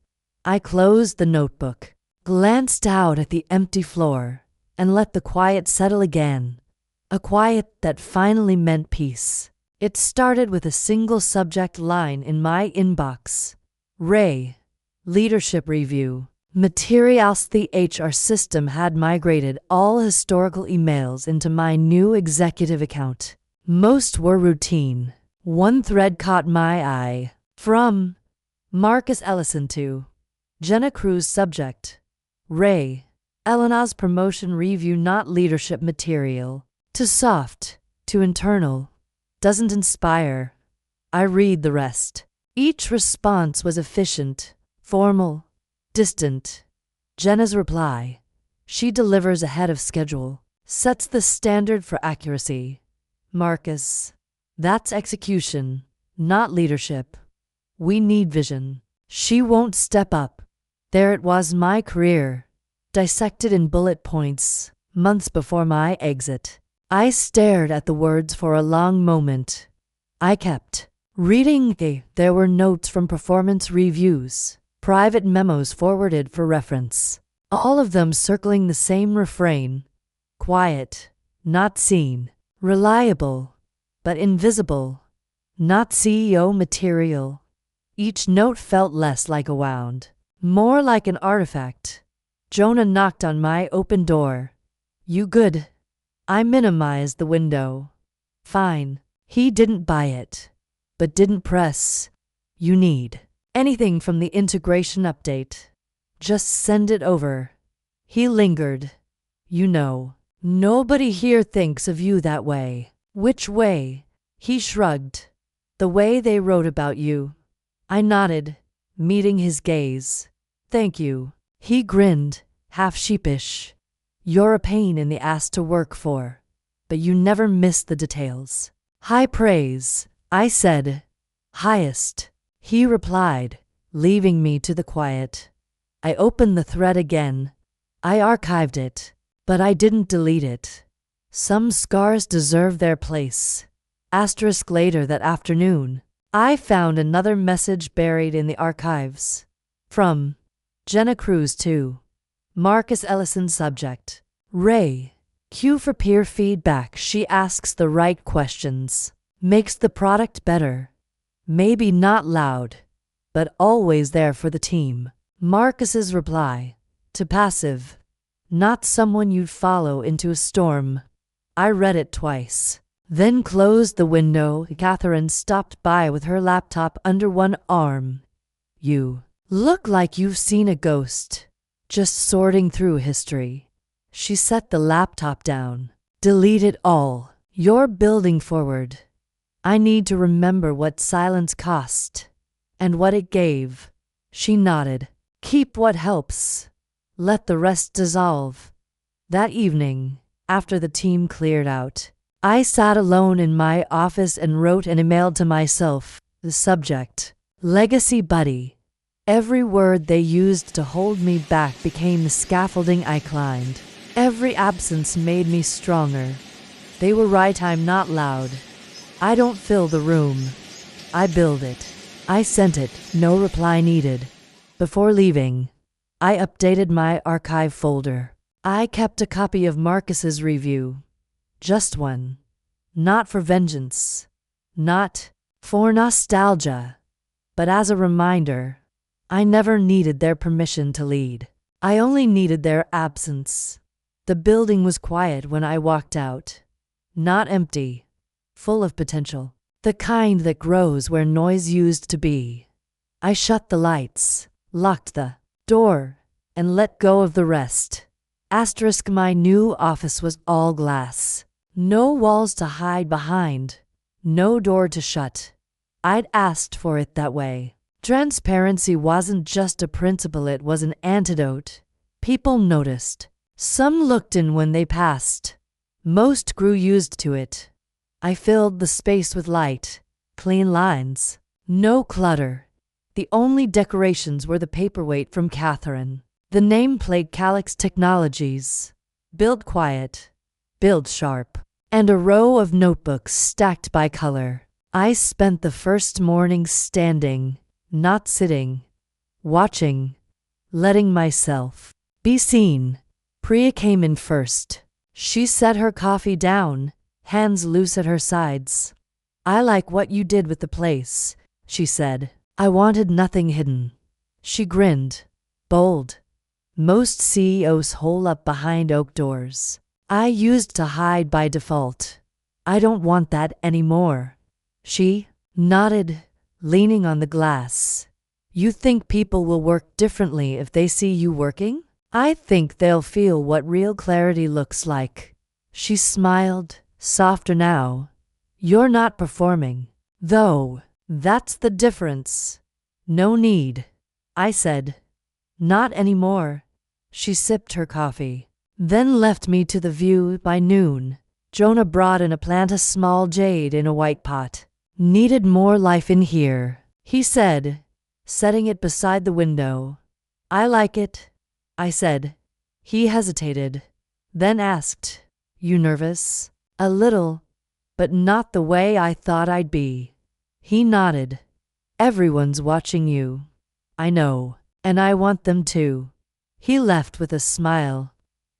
I closed the notebook, glanced out at the empty floor, and let the quiet settle again. A quiet that finally meant peace. It started with a single subject line in my inbox. Ray, leadership review. Materials. The HR system had migrated all historical emails into my new executive account. Most were routine. One thread caught my eye. From Marcus Ellison to Jenna Cruz. Subject: Ray, Elena's promotion review. Not leadership material. Too soft, too internal. Doesn't inspire. I read the rest. Each response was efficient, formal, distant. Jenna's reply: she delivers ahead of schedule, sets the standard for accuracy. Marcus: that's execution, not leadership. We need vision. She won't step up. There it was, my career, dissected in bullet points, months before my exit. I stared at the words for a long moment. I kept reading. There were notes from performance reviews, private memos forwarded for reference, all of them circling the same refrain: quiet, not seen; reliable, but invisible; not CEO material. Each note felt less like a wound, more like an artifact. Jonah knocked on my open door. You good? I minimized the window. Fine. He didn't buy it, but didn't press. You need anything from the integration update? Just send it over. He lingered. You know, nobody here thinks of you that way. Which way? He shrugged. The way they wrote about you. I nodded, meeting his gaze. Thank you. He grinned, half sheepish. You're a pain in the ass to work for, but you never miss the details. High praise, I said. Highest, he replied, leaving me to the quiet. I opened the thread again. I archived it, but I didn't delete it. Some scars deserve their place. Asterisk. Later that afternoon, I found another message buried in the archives. From Jenna Cruz to Marcus Ellison. Subject: Ray, cue for peer feedback. She asks the right questions, makes the product better. Maybe not loud, but always there for the team. Marcus's reply: to passive, not someone you'd follow into a storm. I read it twice, then closed the window. Catherine stopped by with her laptop under one arm. You look like you've seen a ghost. Just sorting through history. She set the laptop down. Delete it all. You're building forward. I need to remember what silence cost and what it gave. She nodded. Keep what helps. Let the rest dissolve. That evening, after the team cleared out, I sat alone in my office and wrote an email to myself. The subject: Legacy Buddy. Every word they used to hold me back became the scaffolding I climbed. Every absence made me stronger. They were right, I'm not loud. I don't fill the room. I build it. I sent it, no reply needed. Before leaving, I updated my archive folder. I kept a copy of Marcus's review. Just one. Not for vengeance. Not for nostalgia. But as a reminder. I never needed their permission to lead. I only needed their absence. The building was quiet when I walked out. Not empty. Full of potential. The kind that grows where noise used to be. I shut the lights, locked the door, and let go of the rest. Asterisk. My new office was all glass. No walls to hide behind. No door to shut. I'd asked for it that way. Transparency wasn't just a principle, it was an antidote. People noticed. Some looked in when they passed. Most grew used to it. I filled the space with light, clean lines, no clutter. The only decorations were the paperweight from Catherine, the nameplate Calyx Technologies, build quiet, build sharp, and a row of notebooks stacked by color. I spent the first morning standing, not sitting, watching, letting myself be seen. Priya came in first. She set her coffee down, hands loose at her sides. "I like what you did with the place," she said. "I wanted nothing hidden." She grinned, bold. Most CEOs hole up behind oak doors. I used to hide by default. I don't want that anymore. She nodded, leaning on the glass. "You think people will work differently if they see you working?" "I think they'll feel what real clarity looks like." She smiled, softer now. "You're not performing, though. That's the difference." "No need," I said. "Not anymore." She sipped her coffee, then left me to the view. By noon, Jonah brought in a plant, a small jade in a white pot. "Needed more life in here," he said, setting it beside the window. "I like it," I said. He hesitated, then asked, "You nervous?" "A little, but not the way I thought I'd be." He nodded. "Everyone's watching you." "I know, and I want them to." He left with a smile.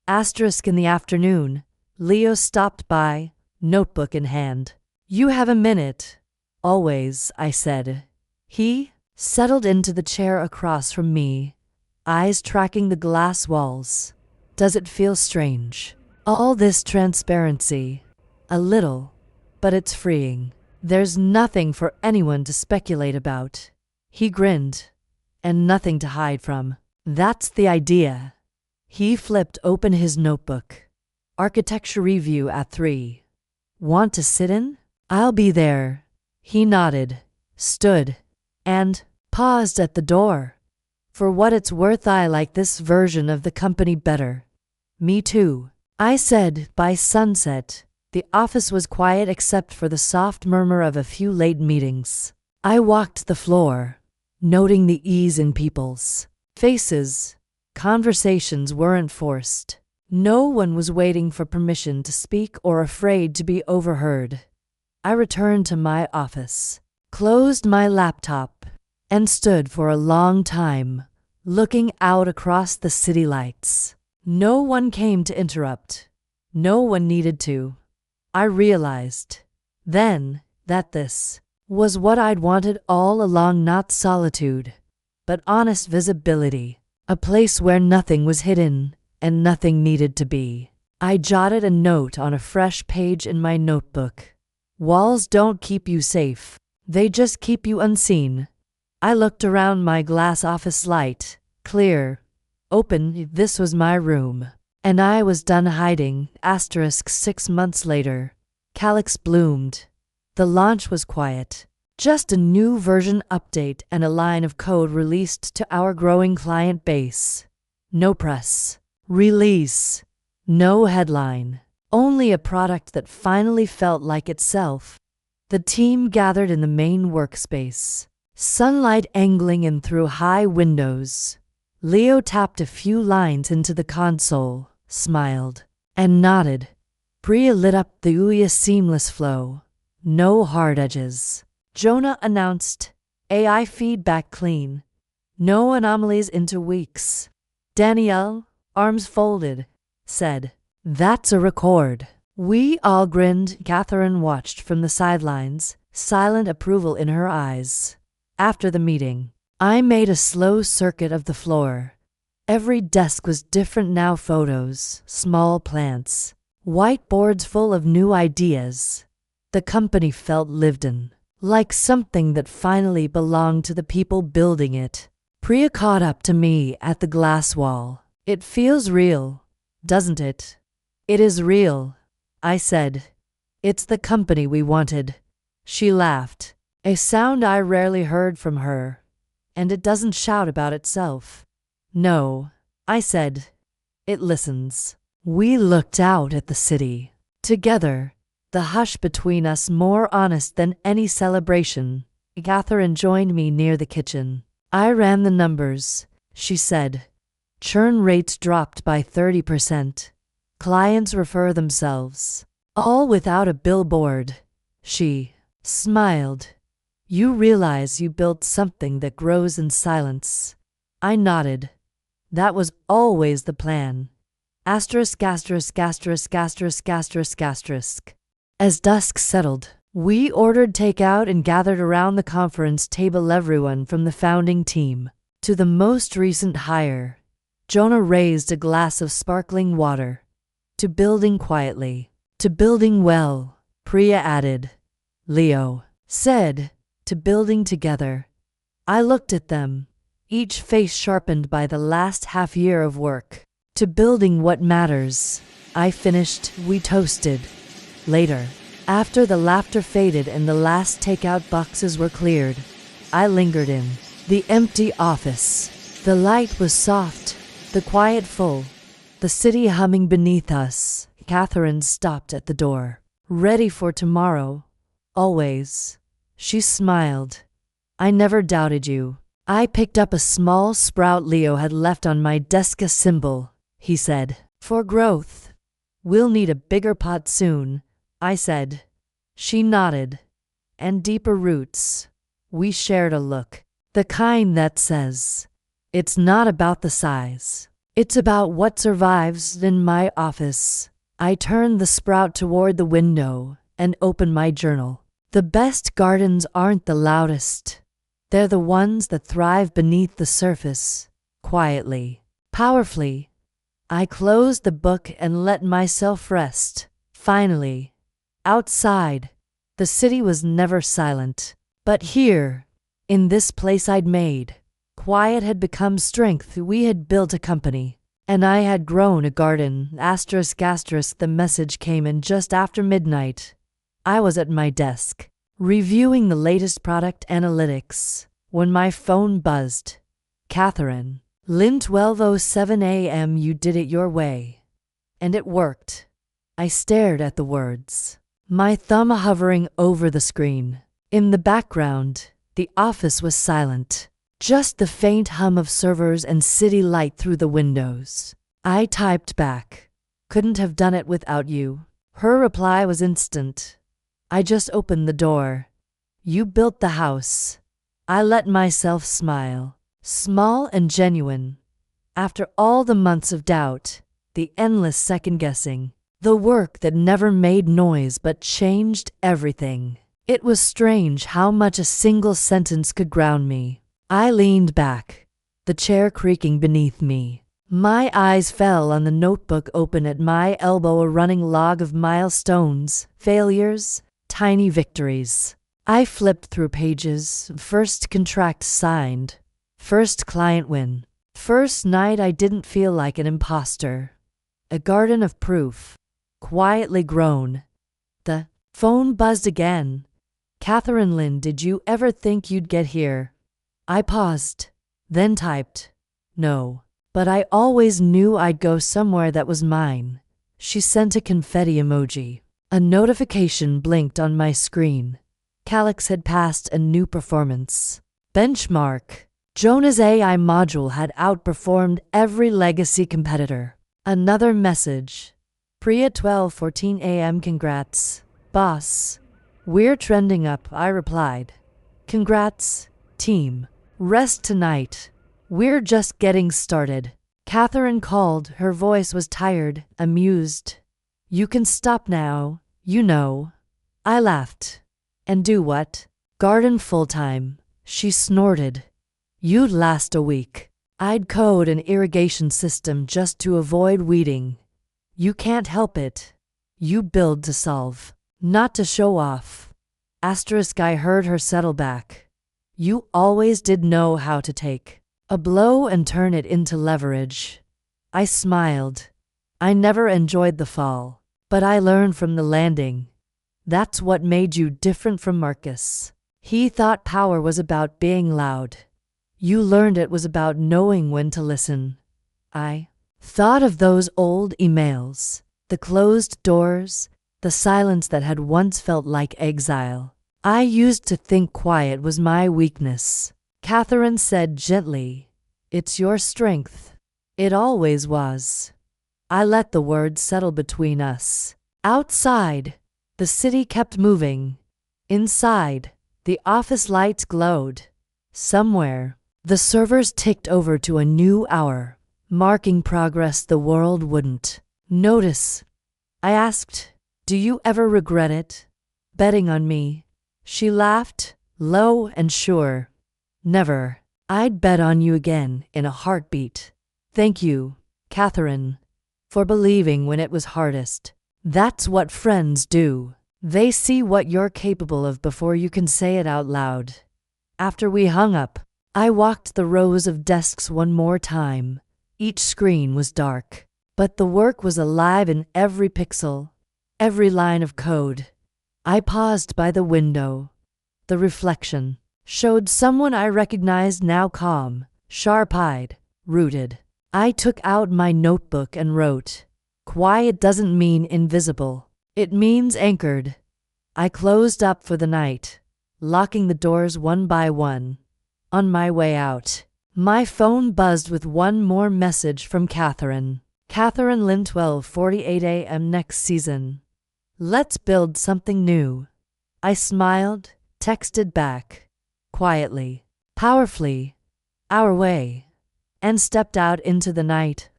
In the afternoon, Leo stopped by, notebook in hand. "You have a minute?" "Always," I said. He settled into the chair across from me, eyes tracking the glass walls. "Does it feel strange? All this transparency?" "A little, but it's freeing. There's nothing for anyone to speculate about." He grinned. "And nothing to hide from. That's the idea." He flipped open his notebook. "Architecture review at 3. Want to sit in?" "I'll be there." He nodded, stood, and paused at the door. "For what it's worth, I like this version of the company better." "Me too," I said. By sunset, the office was quiet except for the soft murmur of a few late meetings. I walked the floor, noting the ease in people's faces. Conversations weren't forced. No one was waiting for permission to speak or afraid to be overheard. I returned to my office, closed my laptop, and stood for a long time, looking out across the city lights. No one came to interrupt. No one needed to. I realized then that this was what I'd wanted all along, not solitude, but honest visibility, a place where nothing was hidden and nothing needed to be. I jotted a note on a fresh page in my notebook. "Walls don't keep you safe. They just keep you unseen." I looked around my glass office, light, clear, open. This was my room. And I was done hiding. 6 months later, Calyx bloomed. The launch was quiet. Just a new version update and a line of code released to our growing client base. No press release, no headline, only a product that finally felt like itself. The team gathered in the main workspace, sunlight angling in through high windows. Leo tapped a few lines into the console, smiled, and nodded. Priya lit up the UI seamless flow, no hard edges. Jonah announced, "AI feedback clean. No anomalies into weeks." Danielle, arms folded, said, "That's a record." We all grinned. Catherine watched from the sidelines, silent approval in her eyes. After the meeting, I made a slow circuit of the floor. Every desk was different now, photos, small plants, whiteboards full of new ideas. The company felt lived in, like something that finally belonged to the people building it. Priya caught up to me at the glass wall. "It feels real, doesn't it?" "It is real," I said. "It's the company we wanted." She laughed, a sound I rarely heard from her. "And it doesn't shout about itself." "No," I said. "It listens." We looked out at the city together, the hush between us more honest than any celebration. Catherine joined me near the kitchen. I ran the numbers, she said. Churn rates dropped by 30%. Clients refer themselves. All without a billboard. She smiled. You realize you built something that grows in silence. I nodded. That was always the plan. Asterisk, asterisk, asterisk, asterisk, asterisk, asterisk. As dusk settled, we ordered takeout and gathered around the conference table, everyone from the founding team to the most recent hire. Jonah raised a glass of sparkling water. To building quietly. To building well, Priya added. Leo said, to building together. I looked at them, each face sharpened by the last half year of work. To building what matters. I finished, we toasted. Later, after the laughter faded and the last takeout boxes were cleared, I lingered in the empty office. The light was soft, the quiet full, the city humming beneath us. Catherine stopped at the door. Ready for tomorrow. Always. She smiled. I never doubted you. I picked up a small sprout Leo had left on my desk. A symbol, he said. For growth. We'll need a bigger pot soon, I said. She nodded. And deeper roots. We shared a look. The kind that says, it's not about the size. It's about what survives in my office. I turned the sprout toward the window and opened my journal. The best gardens aren't the loudest. They're the ones that thrive beneath the surface, quietly, powerfully. I closed the book and let myself rest. Finally, outside, the city was never silent. But here, in this place I'd made, quiet had become strength. We had built a company. And I had grown a garden. Asterisk, asterisk. The message came in just after midnight. I was at my desk, reviewing the latest product analytics, when my phone buzzed. Catherine. Lynn, 12:07 a.m. You did it your way. And it worked. I stared at the words, my thumb hovering over the screen. In the background, the office was silent. Just the faint hum of servers and city light through the windows. I typed back. Couldn't have done it without you. Her reply was instant. I just opened the door. You built the house. I let myself smile. Small and genuine. After all the months of doubt, the endless second-guessing, the work that never made noise but changed everything. It was strange how much a single sentence could ground me. I leaned back, the chair creaking beneath me. My eyes fell on the notebook open at my elbow, a running log of milestones, failures, tiny victories. I flipped through pages. First contract signed. First client win. First night I didn't feel like an imposter. A garden of proof, quietly grown. The phone buzzed again. Catherine. Lynn, did you ever think you'd get here? I paused, then typed, no, but I always knew I'd go somewhere that was mine. She sent a confetti emoji. A notification blinked on my screen. Calyx had passed a new performance benchmark. Jonah's AI module had outperformed every legacy competitor. Another message. Priya, 12:14 a.m. Congrats, boss. We're trending up, I replied. Congrats, team. Rest tonight. We're just getting started. Catherine called. Her voice was tired, amused. You can stop now, you know. I laughed. And do what? Garden full-time. She snorted. You'd last a week. I'd code an irrigation system just to avoid weeding. You can't help it. You build to solve, not to show off. Asterisk. I heard her settle back. You always did know how to take a blow and turn it into leverage. I smiled. I never enjoyed the fall, but I learned from the landing. That's what made you different from Marcus. He thought power was about being loud. You learned it was about knowing when to listen. I thought of those old emails, the closed doors, the silence that had once felt like exile. I used to think quiet was my weakness. Catherine said gently, "It's your strength." It always was. I let the words settle between us. Outside, the city kept moving. Inside, the office lights glowed. Somewhere, the servers ticked over to a new hour, marking progress the world wouldn't notice. I asked, "Do you ever regret it? Betting on me?" She laughed, low and sure. "Never. I'd bet on you again in a heartbeat." Thank you, Catherine, for believing when it was hardest. That's what friends do. They see what you're capable of before you can say it out loud. After we hung up, I walked the rows of desks one more time. Each screen was dark, but the work was alive in every pixel, every line of code. I paused by the window. The reflection showed someone I recognized, now calm, sharp-eyed, rooted. I took out my notebook and wrote, "Quiet doesn't mean invisible. It means anchored." I closed up for the night, locking the doors one by one. On my way out, my phone buzzed with one more message from Catherine. "Catherine Lynn, 12:48 a.m. next season. Let's build something new." I smiled, texted back, quietly, powerfully, "Our way," and stepped out into the night.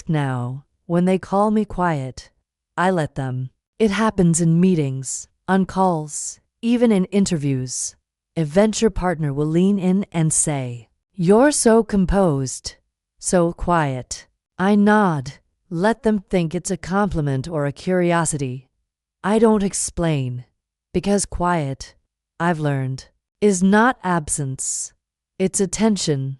Now, when they call me quiet, I let them. It happens in meetings, on calls, even in interviews. A venture partner will lean in and say, "You're so composed, so quiet." I nod, let them think it's a compliment or a curiosity. I don't explain, because quiet, I've learned, is not absence. It's attention.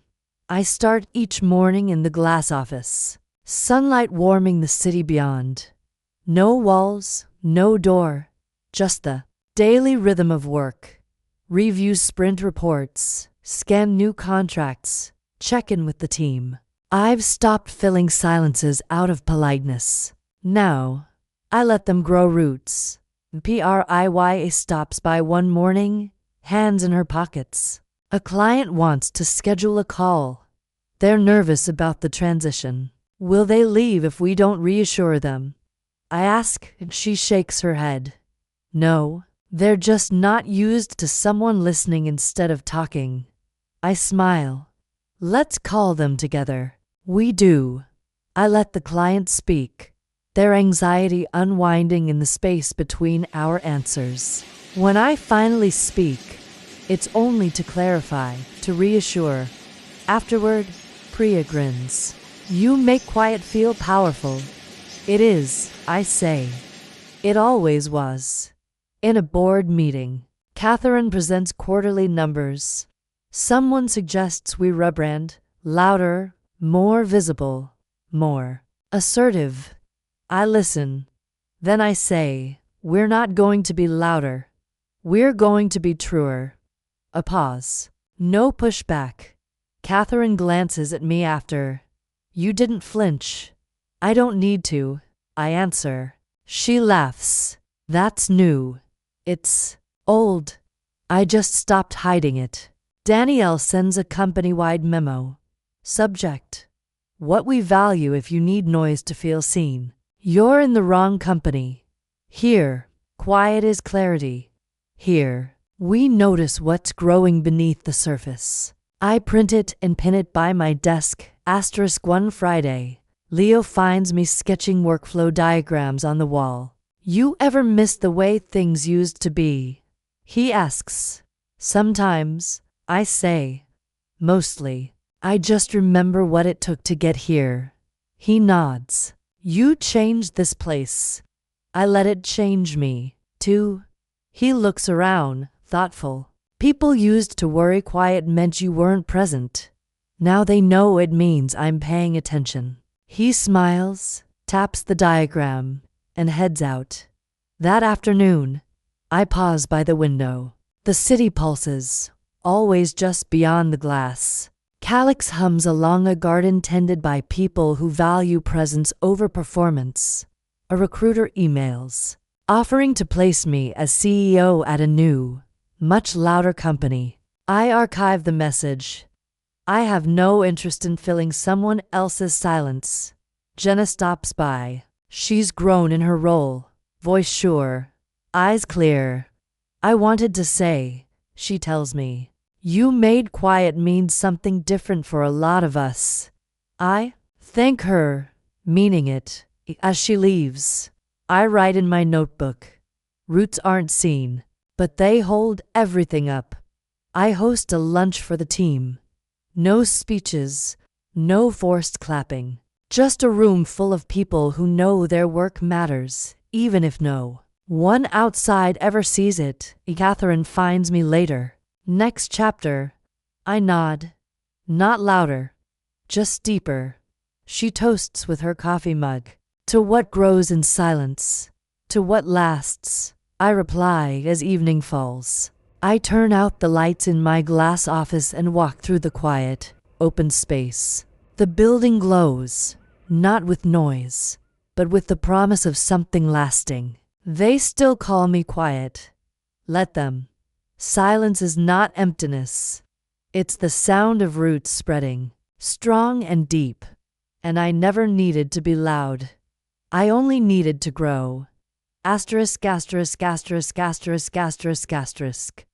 I start each morning in the glass office, sunlight warming the city beyond. No walls, no door, just the daily rhythm of work. Review sprint reports, scan new contracts, check in with the team. I've stopped filling silences out of politeness. Now, I let them grow roots. Priya stops by one morning, hands in her pockets. A client wants to schedule a call. They're nervous about the transition. Will they leave if we don't reassure them? I ask, and she shakes her head. No, they're just not used to someone listening instead of talking. I smile. Let's call them together. We do. I let the client speak, their anxiety unwinding in the space between our answers. When I finally speak, it's only to clarify, to reassure. Afterward, Priya grins. "You make quiet feel powerful." It is, I say. It always was. In a board meeting, Catherine presents quarterly numbers. Someone suggests we rebrand, louder, more visible, more assertive. I listen. Then I say, "We're not going to be louder. We're going to be truer." A pause. No pushback. Catherine glances at me after. "You didn't flinch." "I don't need to," I answer. She laughs. "That's new. It's old. I just stopped hiding it." Danielle sends a company-wide memo. Subject: "What we value if you need noise to feel seen. You're in the wrong company. Here, quiet is clarity. Here, we notice what's growing beneath the surface." I print it and pin it by my desk. One Friday, Leo finds me sketching workflow diagrams on the wall. "You ever miss the way things used to be?" he asks. "Sometimes," I say. "Mostly. I just remember what it took to get here." He nods. "You changed this place. I let it change me, too." He looks around, thoughtful. "People used to worry quiet meant you weren't present. Now they know it means I'm paying attention." He smiles, taps the diagram, and heads out. That afternoon, I pause by the window. The city pulses, always just beyond the glass. Calyx hums along a garden tended by people who value presence over performance. A recruiter emails. offering to place me as CEO at a new, much louder company. I archive the message. I have no interest in filling someone else's silence. Jenna stops by. She's grown in her role, voice sure, eyes clear. I wanted to say, she tells me, you made quiet mean something different for a lot of us. I thank her, meaning it, as she leaves. I write in my notebook. Roots aren't seen, but they hold everything up. I host a lunch for the team. No speeches, no forced clapping. Just a room full of people who know their work matters, even if no one outside ever sees it. Catherine finds me later. Next chapter. I nod. Not louder, just deeper. She toasts with her coffee mug. To what grows in silence. To what lasts. I reply as evening falls. I turn out the lights in my glass office and walk through the quiet, open space. The building glows, not with noise, but with the promise of something lasting. They still call me quiet. Let them. Silence is not emptiness. It's the sound of roots spreading, strong and deep. And I never needed to be loud. I only needed to grow. Asterisk, asterisk, asterisk, asterisk, asterisk, asterisk.